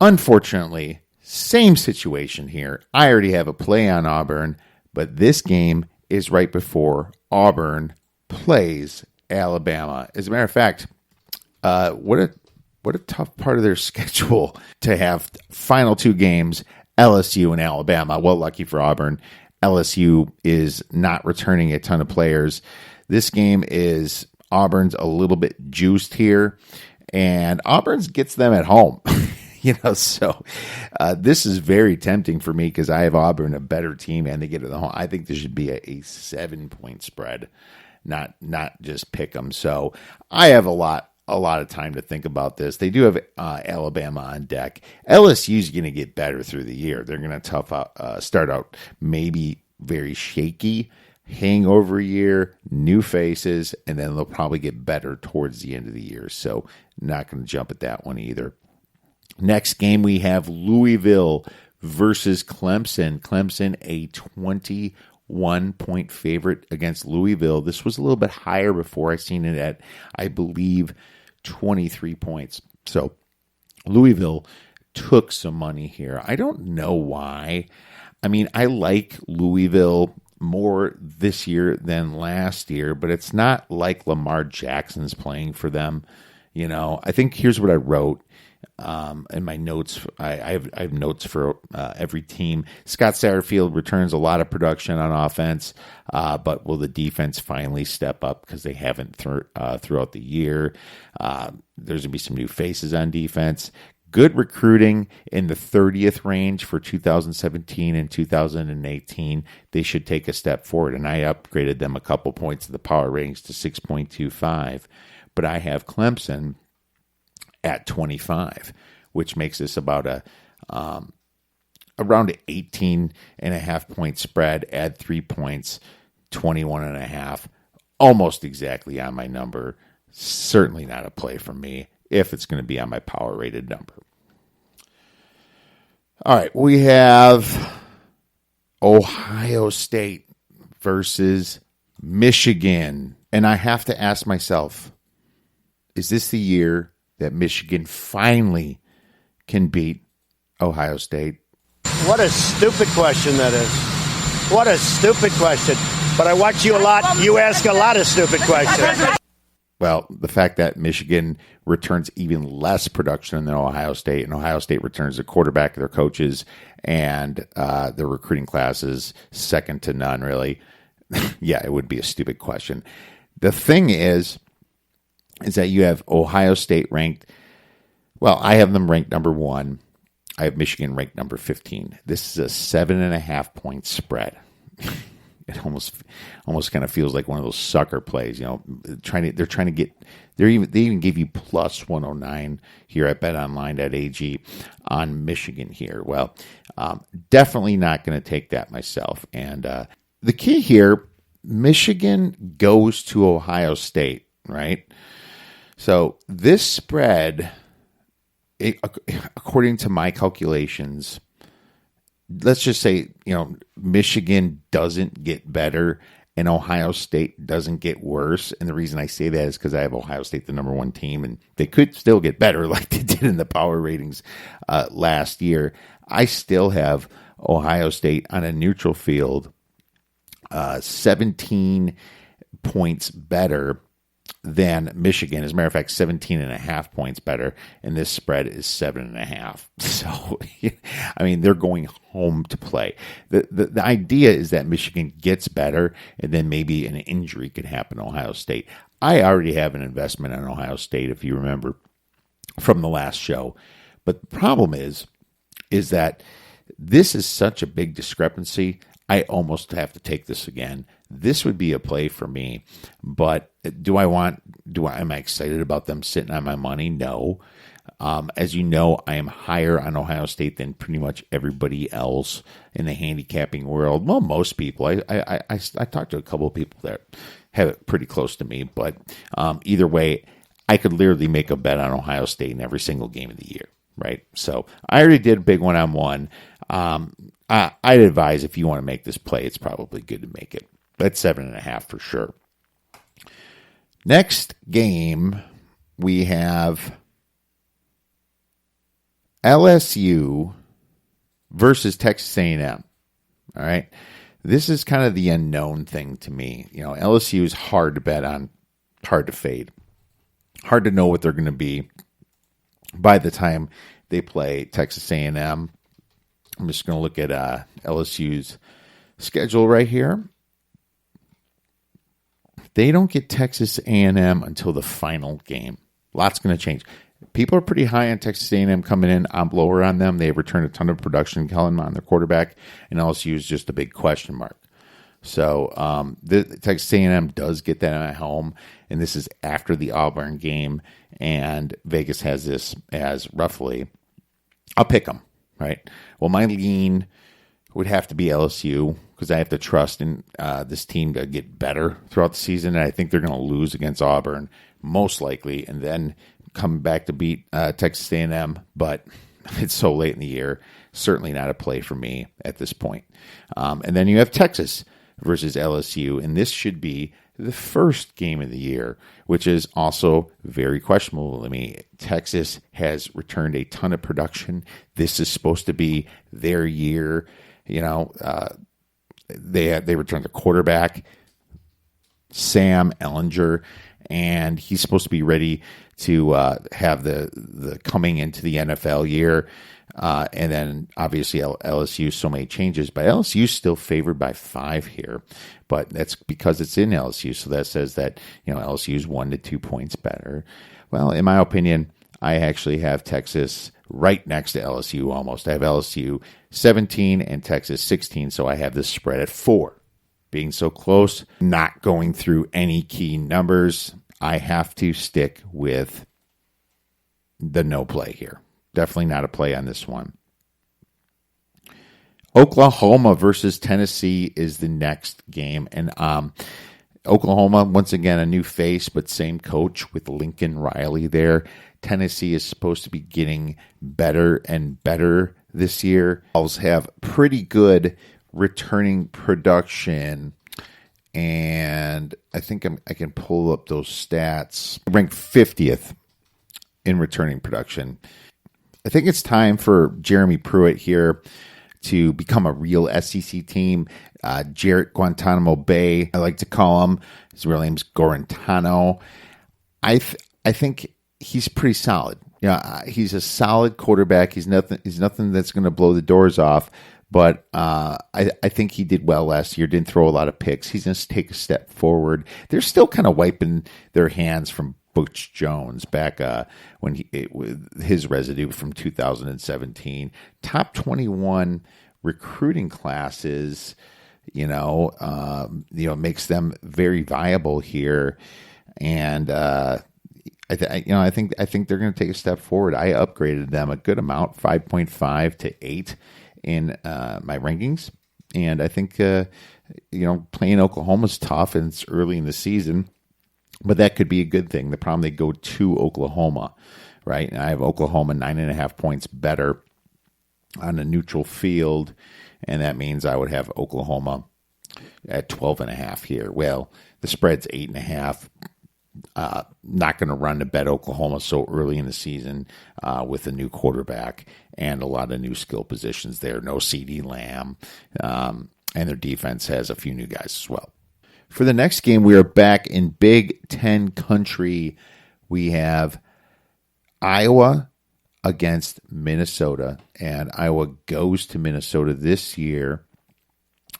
Unfortunately, same situation here. I already have a play on Auburn, but this game is right before Auburn plays Alabama. As a matter of fact, what a tough part of their schedule to have final 2 games, LSU and Alabama. Well, lucky for Auburn, LSU is not returning a ton of players. This game is Auburn's a little bit juiced here, and Auburn's gets them at home. So this is very tempting for me because I have Auburn a better team and they get it at home. I think there should be a 7-point spread, not just pick them. So I have a lot of time to think about this. They do have Alabama on deck. LSU is going to get better through the year. They're going to start out maybe very shaky, hangover year, new faces, and then they'll probably get better towards the end of the year. So not going to jump at that one either. Next game, we have Louisville versus Clemson. Clemson, a 20 1-point favorite against Louisville. This was a little bit higher before. I seen it at, I believe, 23 points. So Louisville took some money here. I don't know why. I mean, I like Louisville more this year than last year, but it's not like Lamar Jackson's playing for them. I think here's what I wrote in my notes. I have notes for every team. Scott Satterfield returns a lot of production on offense, but will the defense finally step up because they haven't throughout the year? There's going to be some new faces on defense. Good recruiting in the 30th range for 2017 and 2018. They should take a step forward, and I upgraded them a couple points of the power ratings to 6.25. But I have Clemson at 25, which makes this about around an 18.5-point spread. Add 3 points, 21.5, almost exactly on my number. Certainly not a play for me if it's going to be on my power rated number. All right, we have Ohio State versus Michigan. And I have to ask myself, is this the year that Michigan finally can beat Ohio State? What a stupid question that is. What a stupid question. But I watch you a lot. You ask a lot of stupid questions. Well, the fact that Michigan returns even less production than Ohio State, and Ohio State returns the quarterback, their coaches, and their recruiting classes second to none, really. Yeah, it would be a stupid question. The thing is that you have Ohio State ranked, well, I have them ranked number 1. I have Michigan ranked number 15. This is a 7.5-point spread. It almost kind of feels like one of those sucker plays, they even give you plus 109 here at BetOnline.ag on Michigan here. Well, definitely not going to take that myself. And the key here, Michigan goes to Ohio State, right? So this spread, according to my calculations, let's just say, Michigan doesn't get better and Ohio State doesn't get worse. And the reason I say that is because I have Ohio State the number 1 team, and they could still get better like they did in the power ratings last year. I still have Ohio State on a neutral field 17 points better than Michigan. As a matter of fact, 17.5 points better, and this spread is 7.5. So, I mean, they're going home to play. The idea is that Michigan gets better, and then maybe an injury could happen to Ohio State. I already have an investment in Ohio State, if you remember, from the last show. But the problem is that this is such a big discrepancy. I almost have to take this again. This would be a play for me, but am I excited about them sitting on my money? No. As you know, I am higher on Ohio State than pretty much everybody else in the handicapping world. Well, most people. I talked to a couple of people that have it pretty close to me, but either way, I could literally make a bet on Ohio State in every single game of the year, right? So I already did a big one-on-one. I'd advise if you want to make this play, it's probably good to make it. That's 7.5 for sure. Next game, we have LSU versus Texas A&M. All right. This is kind of the unknown thing to me. LSU is hard to bet on, hard to fade, hard to know what they're going to be by the time they play Texas A&M. I'm just going to look at LSU's schedule right here. They don't get Texas A&M until the final game. Lots going to change. People are pretty high on Texas A&M coming in. I'm lower on them. They've returned a ton of production. Kellen Mond, their quarterback, and LSU is just a big question mark. So the Texas A&M does get that at home, and this is after the Auburn game, and Vegas has this as roughly, I'll pick them, right? Well, my lean would have to be LSU because I have to trust in this team to get better throughout the season, and I think they're going to lose against Auburn, most likely, and then come back to beat Texas A&M, but it's so late in the year, certainly not a play for me at this point. And then you have Texas versus LSU, and this should be the first game of the year, which is also very questionable to me. Texas has returned a ton of production. This is supposed to be their year. They returned the quarterback, Sam Ehlinger, and he's supposed to be ready to have the coming into the NFL year. And then obviously LSU, so many changes, but LSU is still favored by 5 here, but that's because it's in LSU. So that says that, LSU is 1 to 2 points better. Well, in my opinion, I actually have Texas right next to LSU almost. I have LSU 17 and Texas 16. So I have this spread at 4. Being so close, not going through any key numbers, I have to stick with the no play here. Definitely not a play on this one. Oklahoma versus Tennessee is the next game. And Oklahoma, once again, a new face, but same coach with Lincoln Riley there. Tennessee is supposed to be getting better and better this year. Owls have pretty good returning production, and I think I can pull up those stats. Ranked 50th in returning production. I think it's time for Jeremy Pruitt here to become a real SEC team. Jarrett Guantanamo Bay, I like to call him. His real name's Gorentano. I think he's pretty solid. He's a solid quarterback. He's nothing that's going to blow the doors off. But I think he did well last year. Didn't throw a lot of picks. He's going to take a step forward. They're still kind of wiping their hands from Butch Jones back when with his residue from 2017. Top 21 recruiting classes, makes them very viable here. And I think they're going to take a step forward. I upgraded them a good amount, 5.5 to 8 in my rankings. And I think, playing Oklahoma's tough and it's early in the season, but that could be a good thing. The problem, they go to Oklahoma, right? And I have Oklahoma 9.5 points better on a neutral field. And that means I would have Oklahoma at 12.5 here. Well, the spread's 8.5. Not going to run to bet Oklahoma so early in the season with a new quarterback and a lot of new skill positions there. No CD Lamb, and their defense has a few new guys as well. For the next game, we are back in Big Ten country. We have Iowa against Minnesota, and Iowa goes to Minnesota this year,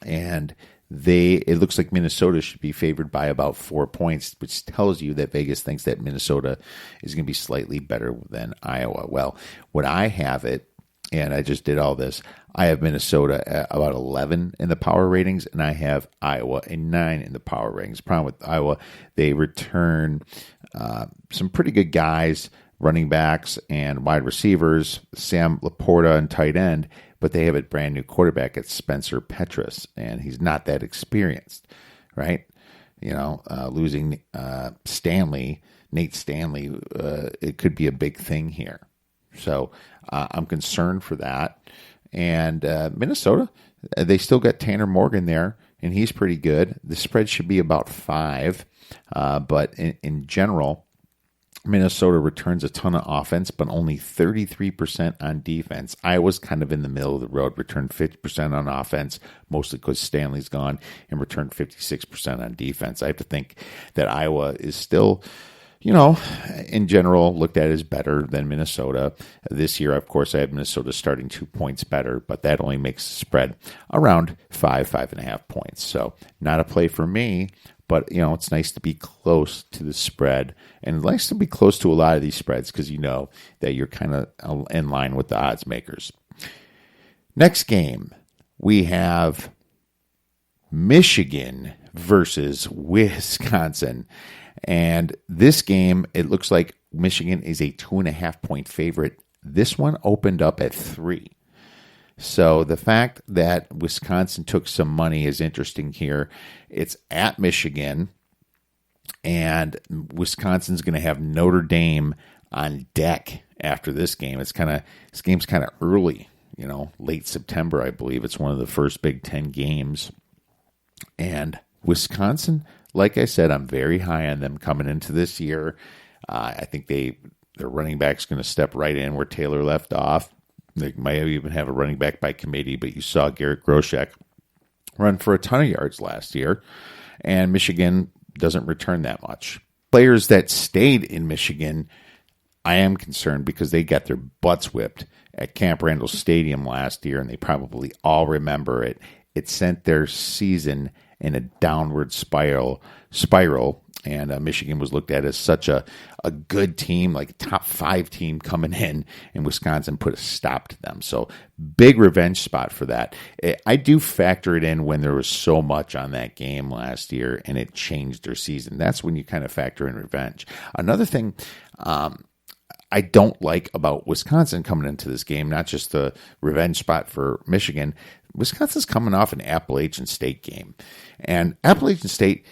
and it looks like Minnesota should be favored by about 4 points, which tells you that Vegas thinks that Minnesota is going to be slightly better than Iowa. Well, what I have it, and I just did all this, I have Minnesota at about 11 in the power ratings, and I have Iowa a 9 in the power ratings. Problem with Iowa, they return some pretty good guys, running backs and wide receivers, Sam Laporta and tight end, but they have a brand new quarterback at Spencer Petras, and he's not that experienced, right? Losing Nate Stanley, it could be a big thing here. So I'm concerned for that. And Minnesota, they still got Tanner Morgan there, and he's pretty good. The spread should be about 5, but in general, Minnesota returns a ton of offense, but only 33% on defense. Iowa's kind of in the middle of the road, returned 50% on offense, mostly because Stanley's gone, and returned 56% on defense. I have to think that Iowa is still, in general, looked at as better than Minnesota. This year, of course, I had Minnesota starting 2 points better, but that only makes the spread around 5.5 points. So not a play for me. But, it's nice to be close to the spread, and nice to be close to a lot of these spreads because you know that you're kind of in line with the odds makers. Next game, we have Michigan versus Wisconsin. And this game, it looks like Michigan is a 2.5 point favorite. This one opened up at 3. So the fact that Wisconsin took some money is interesting here. It's at Michigan, and Wisconsin's going to have Notre Dame on deck after this game. This game's kind of early, late September, I believe. It's one of the first Big Ten games. And Wisconsin, like I said, I'm very high on them coming into this year. I think their running back's going to step right in where Taylor left off. They might even have a running back by committee, but you saw Garrett Groshek run for a ton of yards last year, and Michigan doesn't return that much. Players that stayed in Michigan, I am concerned because they got their butts whipped at Camp Randall Stadium last year, and they probably all remember it. It sent their season in a downward spiral, and Michigan was looked at as such a good team, like a top 5 team coming in, and Wisconsin put a stop to them. So big revenge spot for that. I do factor it in when there was so much on that game last year and it changed their season. That's when you kind of factor in revenge. Another thing I don't like about Wisconsin coming into this game, not just the revenge spot for Michigan, Wisconsin's coming off an Appalachian State game. And Appalachian State,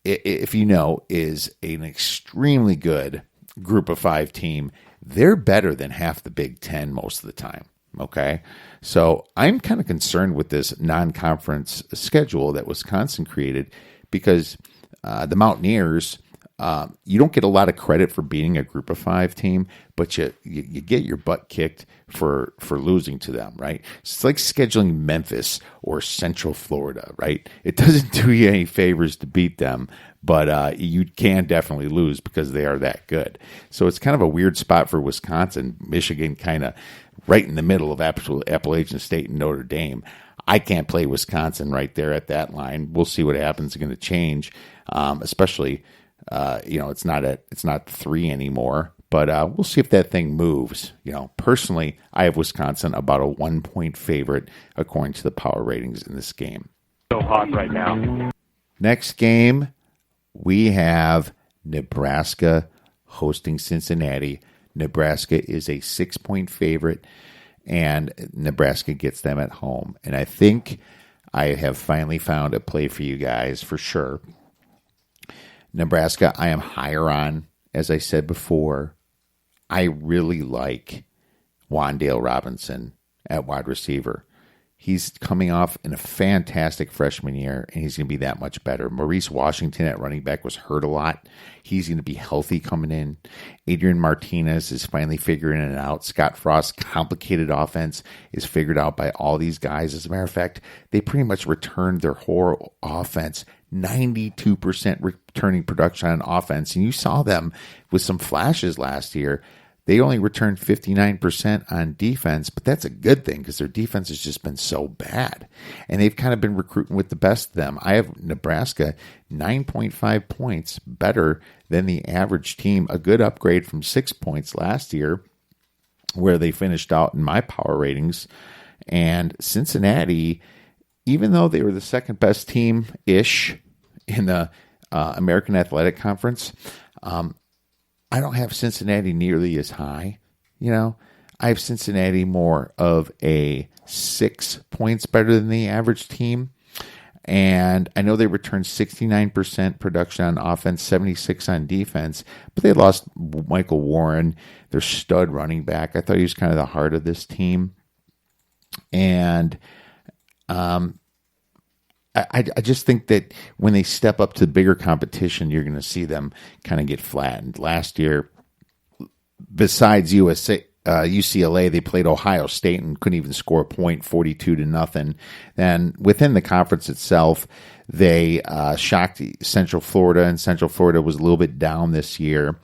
if you know, is an extremely good group of 5 team. They're better than half the Big Ten most of the time. Okay. So I'm kind of concerned with this non-conference schedule that Wisconsin created because the Mountaineers, you don't get a lot of credit for beating a group of 5 team, but you get your butt kicked for losing to them, right? It's like scheduling Memphis or Central Florida, right? It doesn't do you any favors to beat them, but you can definitely lose because they are that good. So it's kind of a weird spot for Wisconsin. Michigan kind of right in the middle of Appalachian State and Notre Dame. I can't play Wisconsin right there at that line. We'll see what happens. It's going to change, especially it's not 3 anymore, but we'll see if that thing moves. Personally, I have Wisconsin about a 1-point favorite according to the power ratings in this game. So hot right now. Next game, we have Nebraska hosting Cincinnati. Nebraska is a 6-point favorite, and Nebraska gets them at home. And I think I have finally found a play for you guys for sure. Nebraska, I am higher on, as I said before. I really like Wan'Dale Robinson at wide receiver. He's coming off in a fantastic freshman year, and he's going to be that much better. Maurice Washington at running back was hurt a lot. He's going to be healthy coming in. Adrian Martinez is finally figuring it out. Scott Frost's complicated offense is figured out by all these guys. As a matter of fact, they pretty much returned their whole offense 92% returning production on offense. And you saw them with some flashes last year. They only returned 59% on defense, but that's a good thing because their defense has just been so bad. And they've kind of been recruiting with the best of them. I have Nebraska 9.5 points better than the average team, a good upgrade from 6 points last year where they finished out in my power ratings. And Cincinnati, even though they were the second best team-ish in the American Athletic Conference, I don't have Cincinnati nearly as high. I have Cincinnati more of a 6 points better than the average team. And I know they returned 69% production on offense, 76% on defense, but they lost Michael Warren, their stud running back. I thought he was kind of the heart of this team. And I just think that when they step up to bigger competition, you're going to see them kind of get flattened. Last year, besides UCLA, they played Ohio State and couldn't even score a point, 42-0. Then within the conference itself, they shocked Central Florida, and Central Florida was a little bit down this year.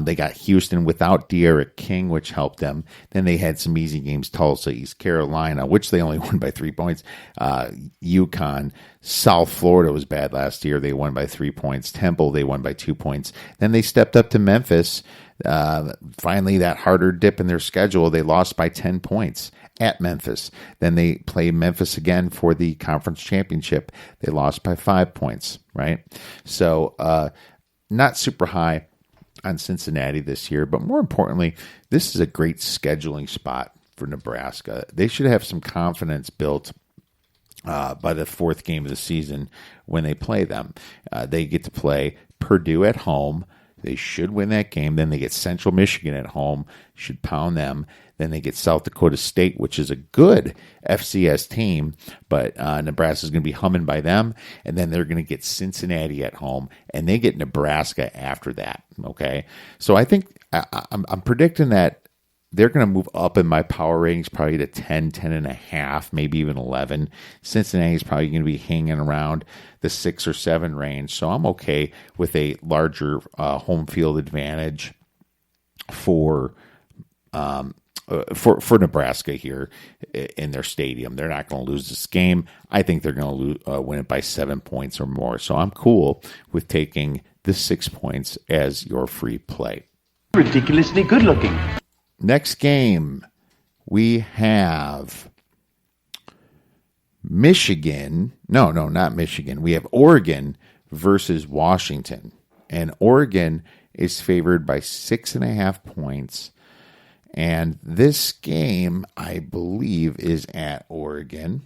They got Houston without De'Aaron King, which helped them. Then they had some easy games, Tulsa, East Carolina, which they only won by 3 points. UConn, South Florida was bad last year. They won by 3 points. Temple, they won by 2 points. Then they stepped up to Memphis. Finally, that harder dip in their schedule, they lost by 10 points at Memphis. Then they play Memphis again for the conference championship. They lost by 5 points, right? So not super high on Cincinnati this year, but more importantly, this is a great scheduling spot for Nebraska. They should have some confidence built by the 4th game of the season when they play them. They get to play Purdue at home. They should win that game. Then they get Central Michigan at home, should pound them. Then they get South Dakota State, which is a good FCS team, but Nebraska's going to be humming by them. And then they're going to get Cincinnati at home, and they get Nebraska after that. Okay, so I think I'm predicting that they're going to move up in my power ratings probably to 10, 10.5, maybe even 11. Cincinnati's probably going to be hanging around the 6 or 7 range. So I'm okay with a larger home field advantage for Nebraska here in their stadium. They're not going to lose this game. I think they're going to win it by 7 points or more. So I'm cool with taking the 6 points as your free play. Ridiculously good looking. Next game, we have Michigan. No, not Michigan. We have Oregon versus Washington. And Oregon is favored by 6.5 points. And this game, I believe, is at Oregon.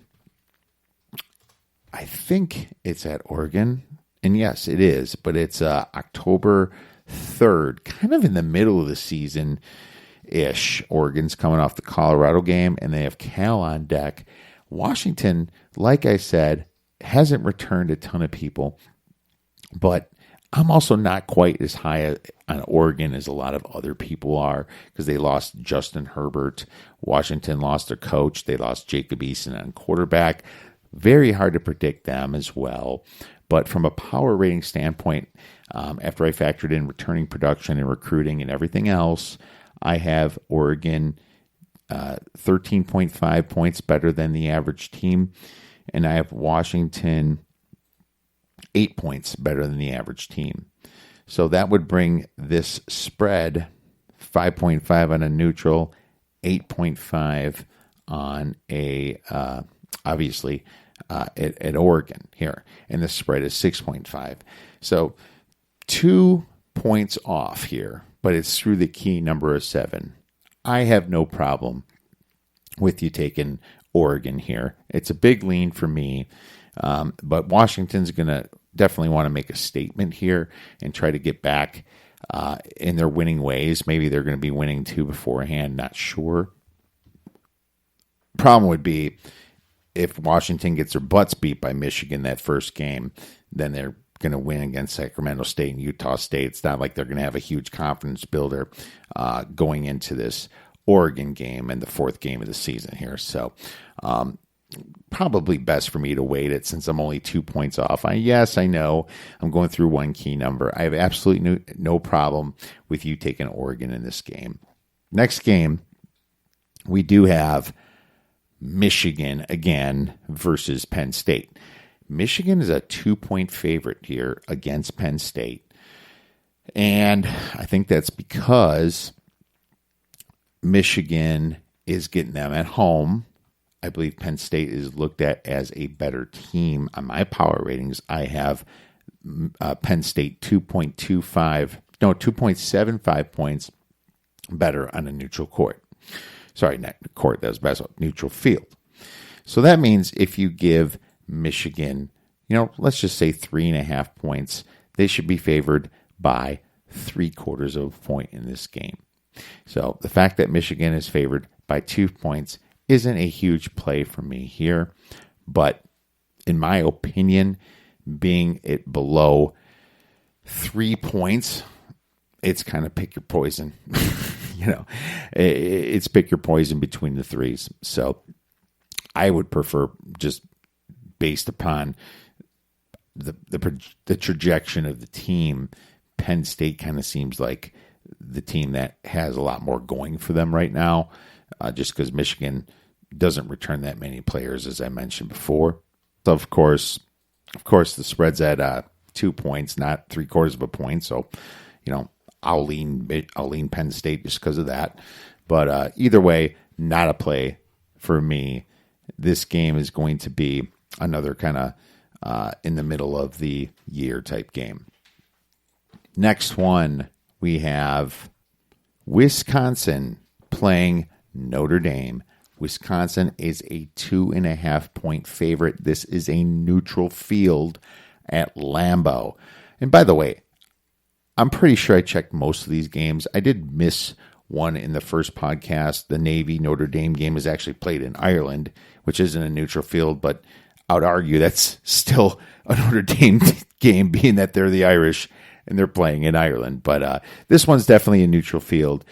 I think it's at Oregon. And yes, it is. But it's October 3rd, kind of in the middle of the season-ish. Oregon's coming off the Colorado game, and they have Cal on deck. Washington, like I said, hasn't returned a ton of people. But I'm also not quite as high on Oregon as a lot of other people are because they lost Justin Herbert. Washington lost their coach. They lost Jacob Eason on quarterback. Very hard to predict them as well. But from a power rating standpoint, after I factored in returning production and recruiting and everything else, I have Oregon 13.5 points better than the average team. And I have Washington 8 points better than the average team. So that would bring this spread 5.5 on a neutral, 8.5 on a, obviously, at Oregon here. And the spread is 6.5. So 2 points off here, but it's through the key number of 7. I have no problem with you taking Oregon here. It's a big lean for me. But Washington's going to definitely want to make a statement here and try to get back in their winning ways. Maybe they're going to be winning 2 beforehand, not sure. Problem would be if Washington gets their butts beat by Michigan that first game, then they're going to win against Sacramento State and Utah State. It's not like they're going to have a huge confidence builder going into this Oregon game and the 4th game of the season here. So probably best for me to wait it since I'm only 2 points off. Yes, I know I'm going through one key number. I have absolutely no problem with you taking Oregon in this game. Next game, we do have Michigan again versus Penn State. Michigan is a 2-point favorite here against Penn State. And I think that's because Michigan is getting them at home. I believe Penn State is looked at as a better team. On my power ratings, I have Penn State 2.75 points better on a neutral court. Sorry, not court, that was basketball, neutral field. So that means if you give Michigan, let's just say 3.5 points, they should be favored by 3/4 of a point in this game. So the fact that Michigan is favored by 2 points isn't a huge play for me here, but in my opinion, being it below 3 points, it's kind of pick your poison. It's pick your poison between the threes. So I would prefer, just based upon the trajectory of the team, Penn State kind of seems like the team that has a lot more going for them right now, just because Michigan doesn't return that many players, as I mentioned before. So of course, the spread's at 2 points, not 3/4 of a point. So, I'll lean Penn State just because of that. But either way, not a play for me. This game is going to be another kind of in the middle of the year type game. Next one, we have Wisconsin playing Notre Dame. Wisconsin is a 2.5 point favorite. This is a neutral field at Lambeau. And by the way, I'm pretty sure I checked most of these games. I did miss one in the first podcast. The Navy-Notre Dame game is actually played in Ireland, which isn't a neutral field, but I would argue that's still a Notre Dame game, being that they're the Irish and they're playing in Ireland. But this one's definitely a neutral field.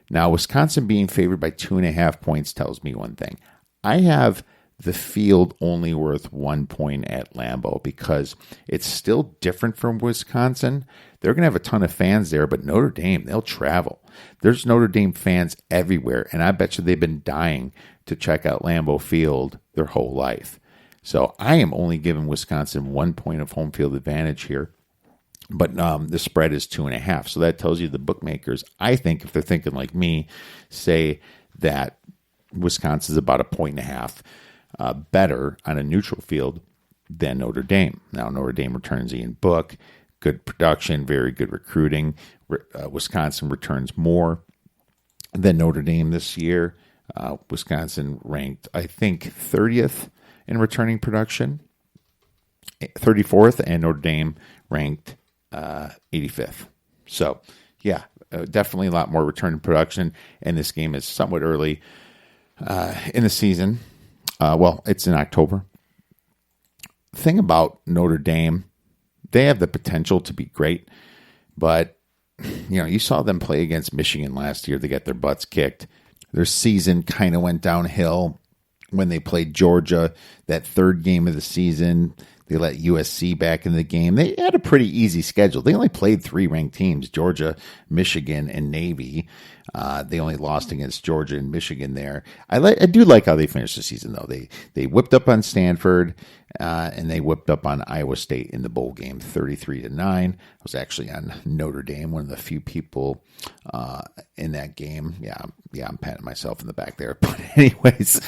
Now, Wisconsin being favored by 2.5 points tells me one thing. I have the field only worth 1 point at Lambeau because it's still different from Wisconsin. They're going to have a ton of fans there, but Notre Dame, they'll travel. There's Notre Dame fans everywhere, and I bet you they've been dying to check out Lambeau Field their whole life. So I am only giving Wisconsin 1 point of home field advantage here. But the spread is 2.5. So that tells you the bookmakers, I think, if they're thinking like me, say that Wisconsin's about 1.5 better on a neutral field than Notre Dame. Now, Notre Dame returns Ian Book, good production, very good recruiting. Wisconsin returns more than Notre Dame this year. Wisconsin ranked, I think, 30th in returning production, 34th, and Notre Dame ranked 85th. So, yeah, definitely a lot more return production, and this game is somewhat early in the season. Well, it's in October. Thing about Notre Dame, they have the potential to be great, but you saw them play against Michigan last year. They got their butts kicked. Their season kind of went downhill when they played Georgia, that third game of the season. They let USC back in the game. They had a pretty easy schedule. They only played 3 ranked teams, Georgia, Michigan, and Navy. They only lost against Georgia and Michigan there. I do like how they finished the season, though. They whipped up on Stanford, and they whipped up on Iowa State in the bowl game, 33-9. I was actually on Notre Dame, one of the few people in that game. Yeah, I'm patting myself in the back there. But anyways,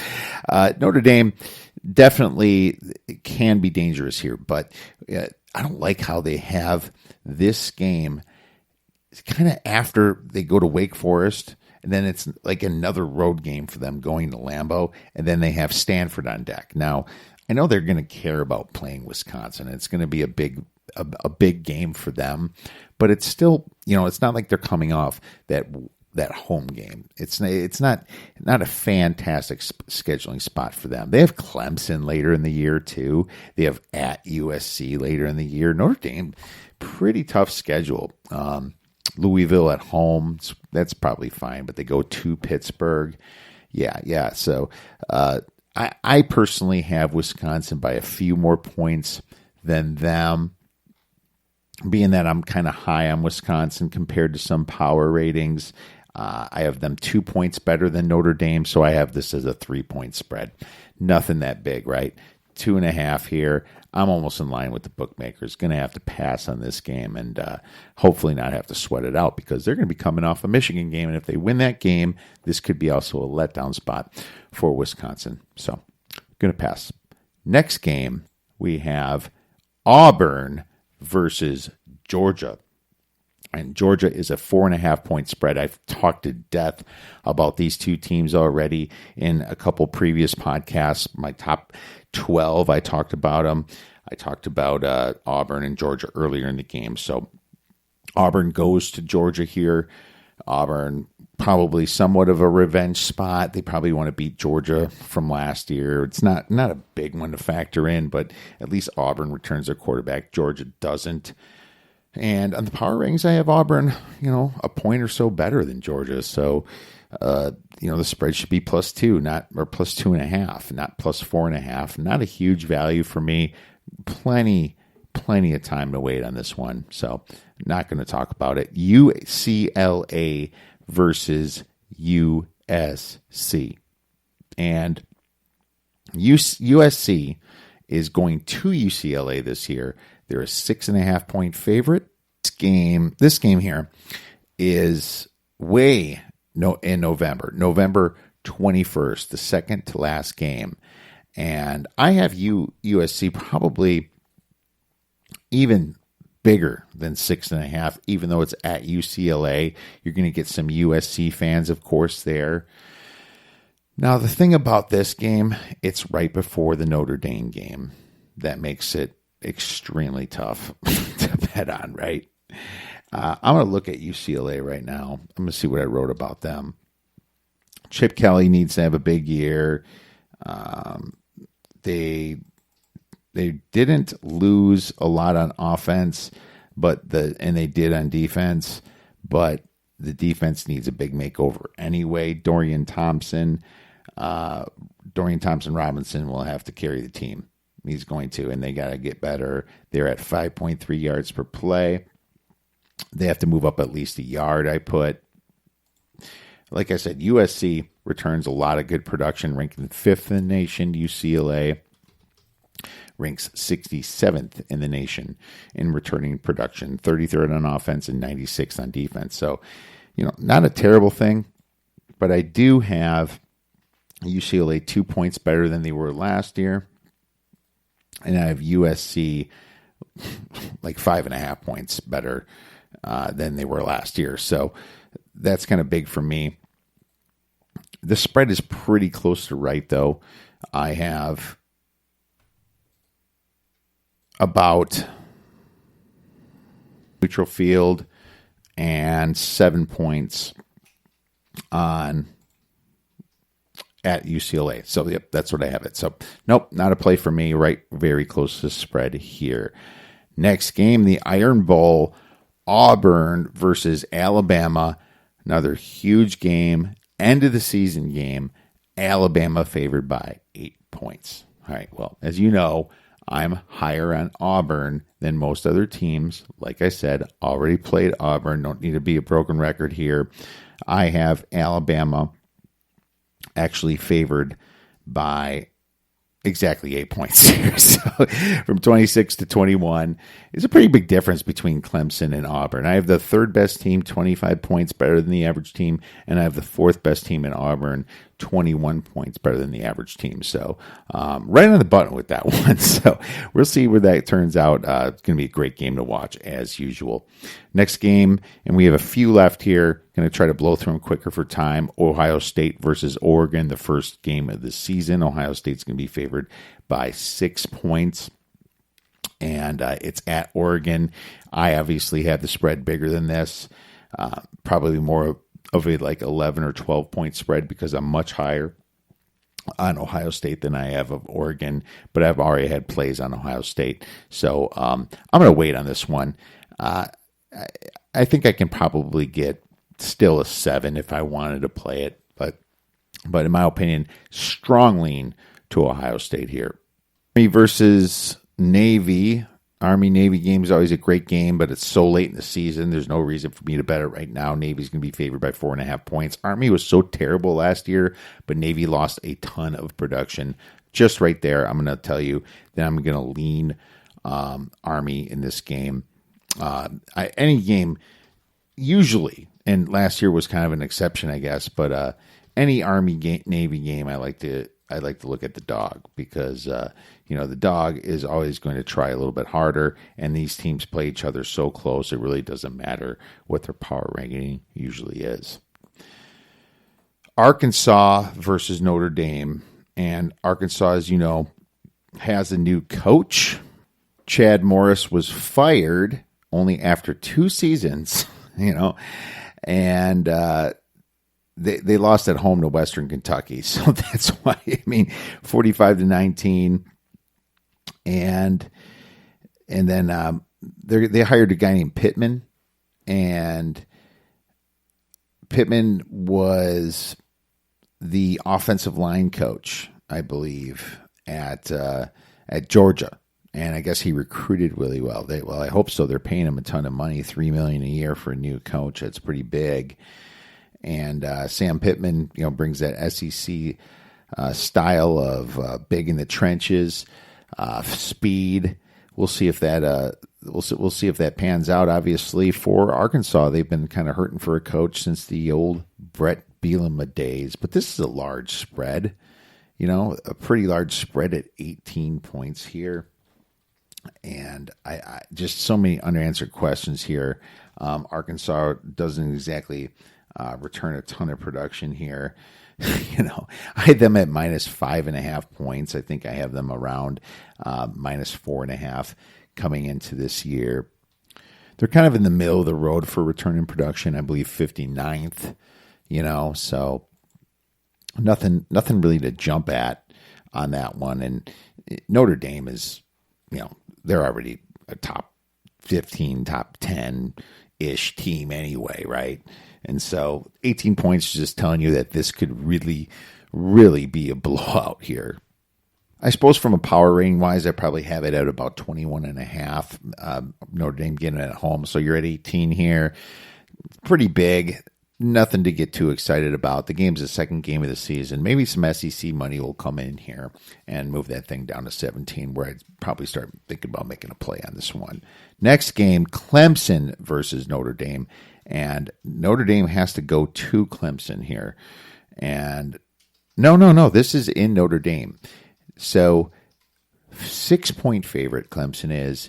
Notre Dame definitely can be dangerous here, but I don't like how they have this game kind of after they go to Wake Forest, and then it's like another road game for them going to Lambeau, and then they have Stanford on deck. Now, I know they're going to care about playing Wisconsin. It's going to be a big game for them, but it's still, it's not like they're coming off that home game. It's not a fantastic scheduling spot for them. They have Clemson later in the year too. They have at USC later in the year. Notre Dame, pretty tough schedule. Louisville at home, that's probably fine, but they go to Pittsburgh. Yeah. So I personally have Wisconsin by a few more points than them, being that I'm kind of high on Wisconsin compared to some power ratings. I have them 2 points better than Notre Dame, so I have this as a 3-point spread. Nothing that big, right? 2.5 here. I'm almost in line with the bookmakers. Going to have to pass on this game and hopefully not have to sweat it out because they're going to be coming off a Michigan game, and if they win that game, this could be also a letdown spot for Wisconsin. So, going to pass. Next game, we have Auburn versus Georgia. And Georgia is a 4.5-point spread. I've talked to death about these two teams already in a couple previous podcasts. My top 12, I talked about them. I talked about Auburn and Georgia earlier in the game. So Auburn goes to Georgia here. Auburn probably somewhat of a revenge spot. They probably want to beat Georgia from last year. It's not a big one to factor in, but at least Auburn returns their quarterback. Georgia doesn't. And on the power ratings, I have Auburn, a point or so better than Georgia. So, the spread should be +2, or +2.5, not +4.5. Not a huge value for me. Plenty of time to wait on this one. So, not going to talk about it. UCLA versus USC. And USC is going to UCLA this year. They're a 6.5-point favorite. This game here is in November 21st, the second to last game. And I have USC probably even bigger than 6.5, even though it's at UCLA. You're going to get some USC fans, of course, there. Now, the thing about this game, it's right before the Notre Dame game. That makes it extremely tough to bet on, right? I'm going to look at UCLA right now. I'm going to see what I wrote about them. Chip Kelly needs to have a big year. They didn't lose a lot on offense, and they did on defense, but the defense needs a big makeover anyway. Dorian Thompson Robinson will have to carry the team. He's going to, and they got to get better. They're at 5.3 yards per play. They have to move up at least a yard, I put. Like I said, USC returns a lot of good production, ranking 5th in the nation. UCLA ranks 67th in the nation in returning production, 33rd on offense and 96th on defense. So, not a terrible thing, but I do have UCLA 2 points better than they were last year. And I have USC like 5.5 points better than they were last year. So that's kind of big for me. The spread is pretty close to right, though. I have about neutral field and 7 points at UCLA. So, yep, that's what I have it. So, nope, not a play for me. Right, very close to spread here. Next game, the Iron Bowl, Auburn versus Alabama. Another huge game, end of the season game. Alabama favored by 8 points. All right, well, as you know, I'm higher on Auburn than most other teams. Like I said, already played Auburn. Don't need to be a broken record here. I have Alabama actually favored by exactly 8 points here. So from 26 to 21 is a pretty big difference between Clemson and Auburn. I have the third best team, 25 points better than the average team, and I have the fourth best team in Auburn, 21 points better than the average team. So right on the button with that one. So we'll see where that turns out. It's going to be a great game to watch as usual. Next game, and we have a few left here. Going to try to blow through them quicker for time. Ohio State versus Oregon, the first game of the season. Ohio State's going to be favored by 6 points. And it's at Oregon. I obviously have the spread bigger than this. Probably more of a like 11 or 12 point spread because I'm much higher on Ohio State than I have of Oregon. But I've already had plays on Ohio State. So I'm going to wait on this one. I think I can probably get still a 7 if I wanted to play it. But in my opinion, strong lean to Ohio State here. Army versus Navy. Army-Navy game is always a great game, but it's so late in the season. There's no reason for me to bet it right now. Navy's going to be favored by 4.5 points. Army was so terrible last year, but Navy lost a ton of production. Just right there, I'm going to tell you that I'm going to lean Army in this game. Any game, usually, and last year was kind of an exception, I guess, but any Army-Navy game, I like to look at the dog because, the dog is always going to try a little bit harder, and these teams play each other so close, it really doesn't matter what their power ranking usually is. Arkansas versus Notre Dame, and Arkansas, as you know, has a new coach. Chad Morris was fired only after 2 seasons, and they lost at home to Western Kentucky. So that's why, 45-19. And then they hired a guy named Pittman, and Pittman was the offensive line coach, I believe, at Georgia. And I guess he recruited really well. I hope so. They're paying him a ton of money, $3 million a year for a new coach. That's pretty big. And Sam Pittman, brings that SEC style of big in the trenches, speed. We'll see if that we'll see if that pans out. Obviously, for Arkansas, they've been kind of hurting for a coach since the old Brett Bielema days. But this is a large spread, a pretty large spread at 18 points here. And I just so many unanswered questions here. Arkansas doesn't exactly return a ton of production here. I had them at minus 5.5 points. I think I have them around minus 4.5 coming into this year. they're kind of in the middle of the road for return in production. I believe 59th, so nothing really to jump at on that one. And Notre Dame is, they're already a top 15, top 10-ish team anyway, right? And so 18 points is just telling you that this could really, really be a blowout here. I suppose from a power rating wise, I probably have it at about 21.5. Notre Dame getting it at home. So you're at 18 here. Pretty big. Nothing to get too excited about. The game's the second game of the season. Maybe some SEC money will come in here and move that thing down to 17, where I'd probably start thinking about making a play on this one. Next game, Clemson versus Notre Dame. And Notre Dame has to go to Clemson here. And no. This is in Notre Dame. So 6-point favorite Clemson is.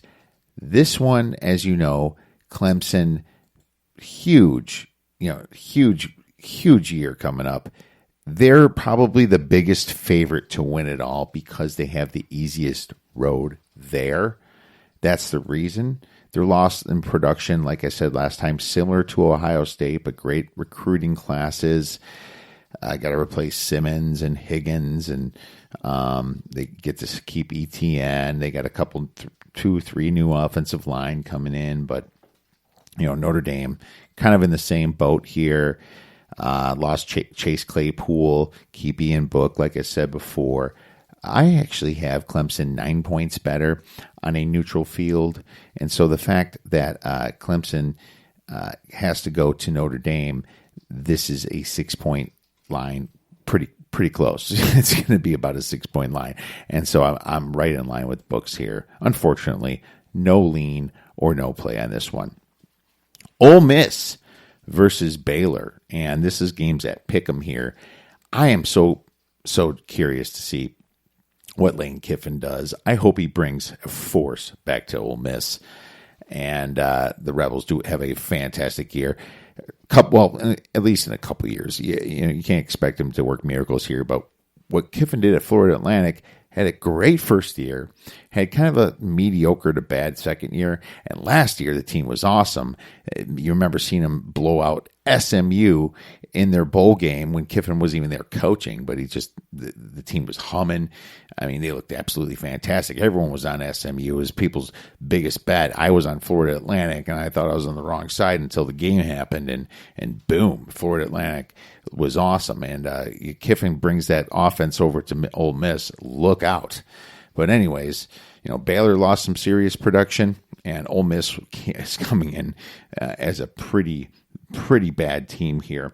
This one, as you know, Clemson, huge year coming up. They're probably the biggest favorite to win it all because they have the easiest road there. That's the reason. Their loss in production, like I said last time, similar to Ohio State, but great recruiting classes. I got to replace Simmons and Higgins, and they get to keep ETN. They got a couple, 2-3 new offensive line coming in, but Notre Dame kind of in the same boat here. Lost Chase Claypool, keep Ian Book, like I said before. I actually have Clemson 9 points better on a neutral field, and so the fact that Clemson has to go to Notre Dame, this is a 6-point line, pretty close. It's going to be about a 6-point line, and so I'm right in line with books here. Unfortunately, no lean or no play on this one. Ole Miss versus Baylor, and this is games at Pick'em here. I am so curious to see what Lane Kiffin does. I hope he brings force back to Ole Miss, and the Rebels do have a fantastic year. At least in a couple years. You can't expect him to work miracles here, but what Kiffin did at Florida Atlantic, had a great first year, had kind of a mediocre to bad second year, and last year the team was awesome. You remember seeing him blow out SMU in their bowl game when Kiffin wasn't even there coaching, but the team was humming. I mean, they looked absolutely fantastic. Everyone was on SMU. It was people's biggest bet. I was on Florida Atlantic, and I thought I was on the wrong side until the game happened, and boom, Florida Atlantic was awesome. And Kiffin brings that offense over to Ole Miss. Look out. But anyways, Baylor lost some serious production, and Ole Miss is coming in as a pretty bad team here.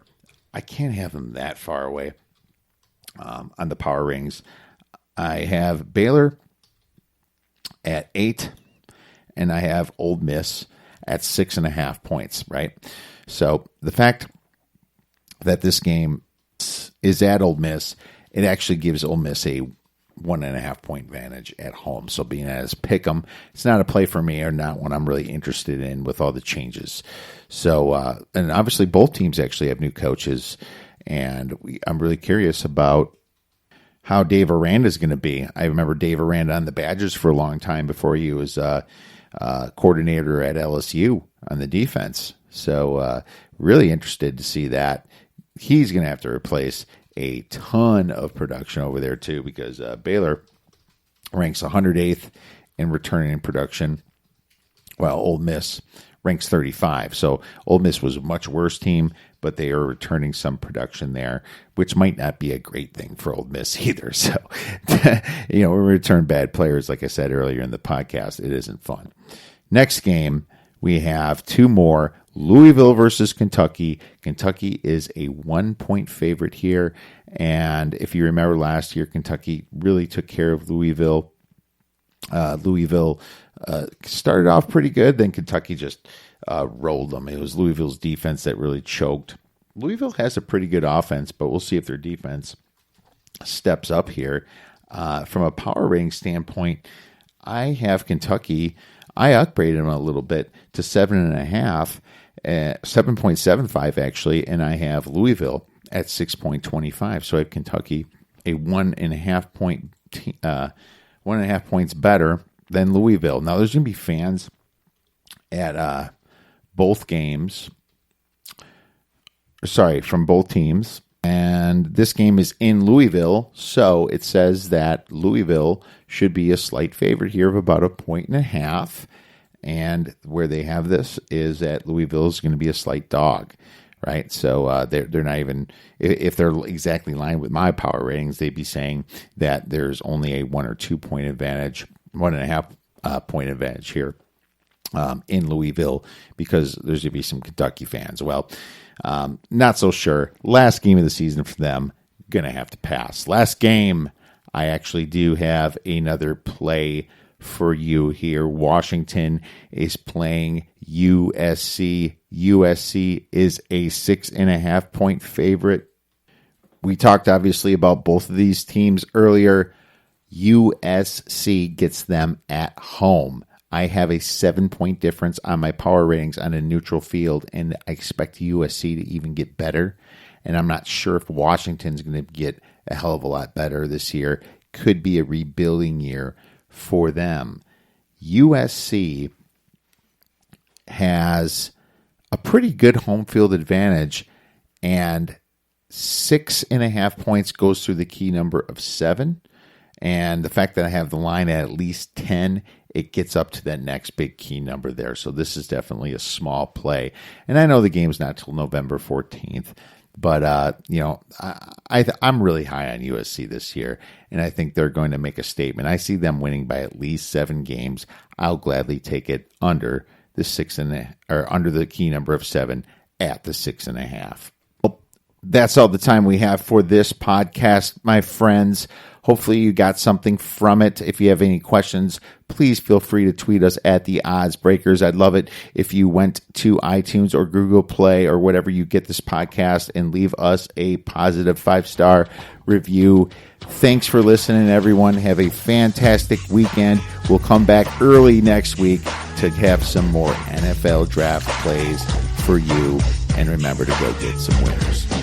I can't have them that far away on the power rings. I have Baylor at 8, and I have Ole Miss at 6.5 points, right? So the fact that this game is at Ole Miss, it actually gives Ole Miss a 1.5 point advantage at home. So being as Pick'em, it's not a play for me, or not one I'm really interested in with all the changes. So, and obviously both teams actually have new coaches, and I'm really curious about how Dave Aranda is going to be. I remember Dave Aranda on the Badgers for a long time before he was coordinator at LSU on the defense. So really interested to see that. He's going to have to replace a ton of production over there too, because Baylor ranks 108th in returning in production, while Ole Miss ranks 35. So Ole Miss was a much worse team, but they are returning some production there, which might not be a great thing for Ole Miss either. So, when we return bad players, like I said earlier in the podcast, it isn't fun. Next game, we have two more. Louisville versus Kentucky. Kentucky is a 1-point favorite here. And if you remember last year, Kentucky really took care of Louisville. Louisville started off pretty good. Then Kentucky just rolled them. It was Louisville's defense that really choked. Louisville has a pretty good offense, but we'll see if their defense steps up here. From a power rating standpoint, I have Kentucky. I upgraded them a little bit to 7.5. 7.75 actually, and I have Louisville at 6.25. So I have Kentucky a 1.5 point, 1.5 points better than Louisville. Now there's going to be fans at both games. Sorry, from both teams. And this game is in Louisville, so it says that Louisville should be a slight favorite here of about 1.5. And where they have this is that Louisville is going to be a slight dog, right? So they're not even, if they're exactly lined with my power ratings, they'd be saying that there's only a 1 or 2 point advantage, 1.5 point advantage here in Louisville, because there's going to be some Kentucky fans. Well, not so sure. Last game of the season for them, going to have to pass. Last game, I actually do have another play for you here. Washington is playing USC. USC is a 6.5 point favorite. We talked obviously about both of these teams earlier. USC gets them at home. I have a 7-point difference on my power ratings on a neutral field, and I expect USC to even get better. And I'm not sure if Washington's going to get a hell of a lot better this year. Could be a rebuilding year for them. USC has a pretty good home field advantage, and 6.5 points goes through the key number of 7. And the fact that I have the line at least 10, it gets up to that next big key number there. So this is definitely a small play. And I know the game's not till November 14th, but I'm really high on USC this year, and I think they're going to make a statement. I see them winning by at least 7 games. I'll gladly take it under the under the key number of 7 at the 6.5. Well, that's all the time we have for this podcast, my friends. Hopefully you got something from it. If you have any questions, please feel free to tweet us at the Odds Breakers. I'd love it if you went to iTunes or Google Play or whatever you get this podcast and leave us a positive 5-star review. Thanks for listening, everyone. Have a fantastic weekend. We'll come back early next week to have some more NFL draft plays for you. And remember to go get some winners.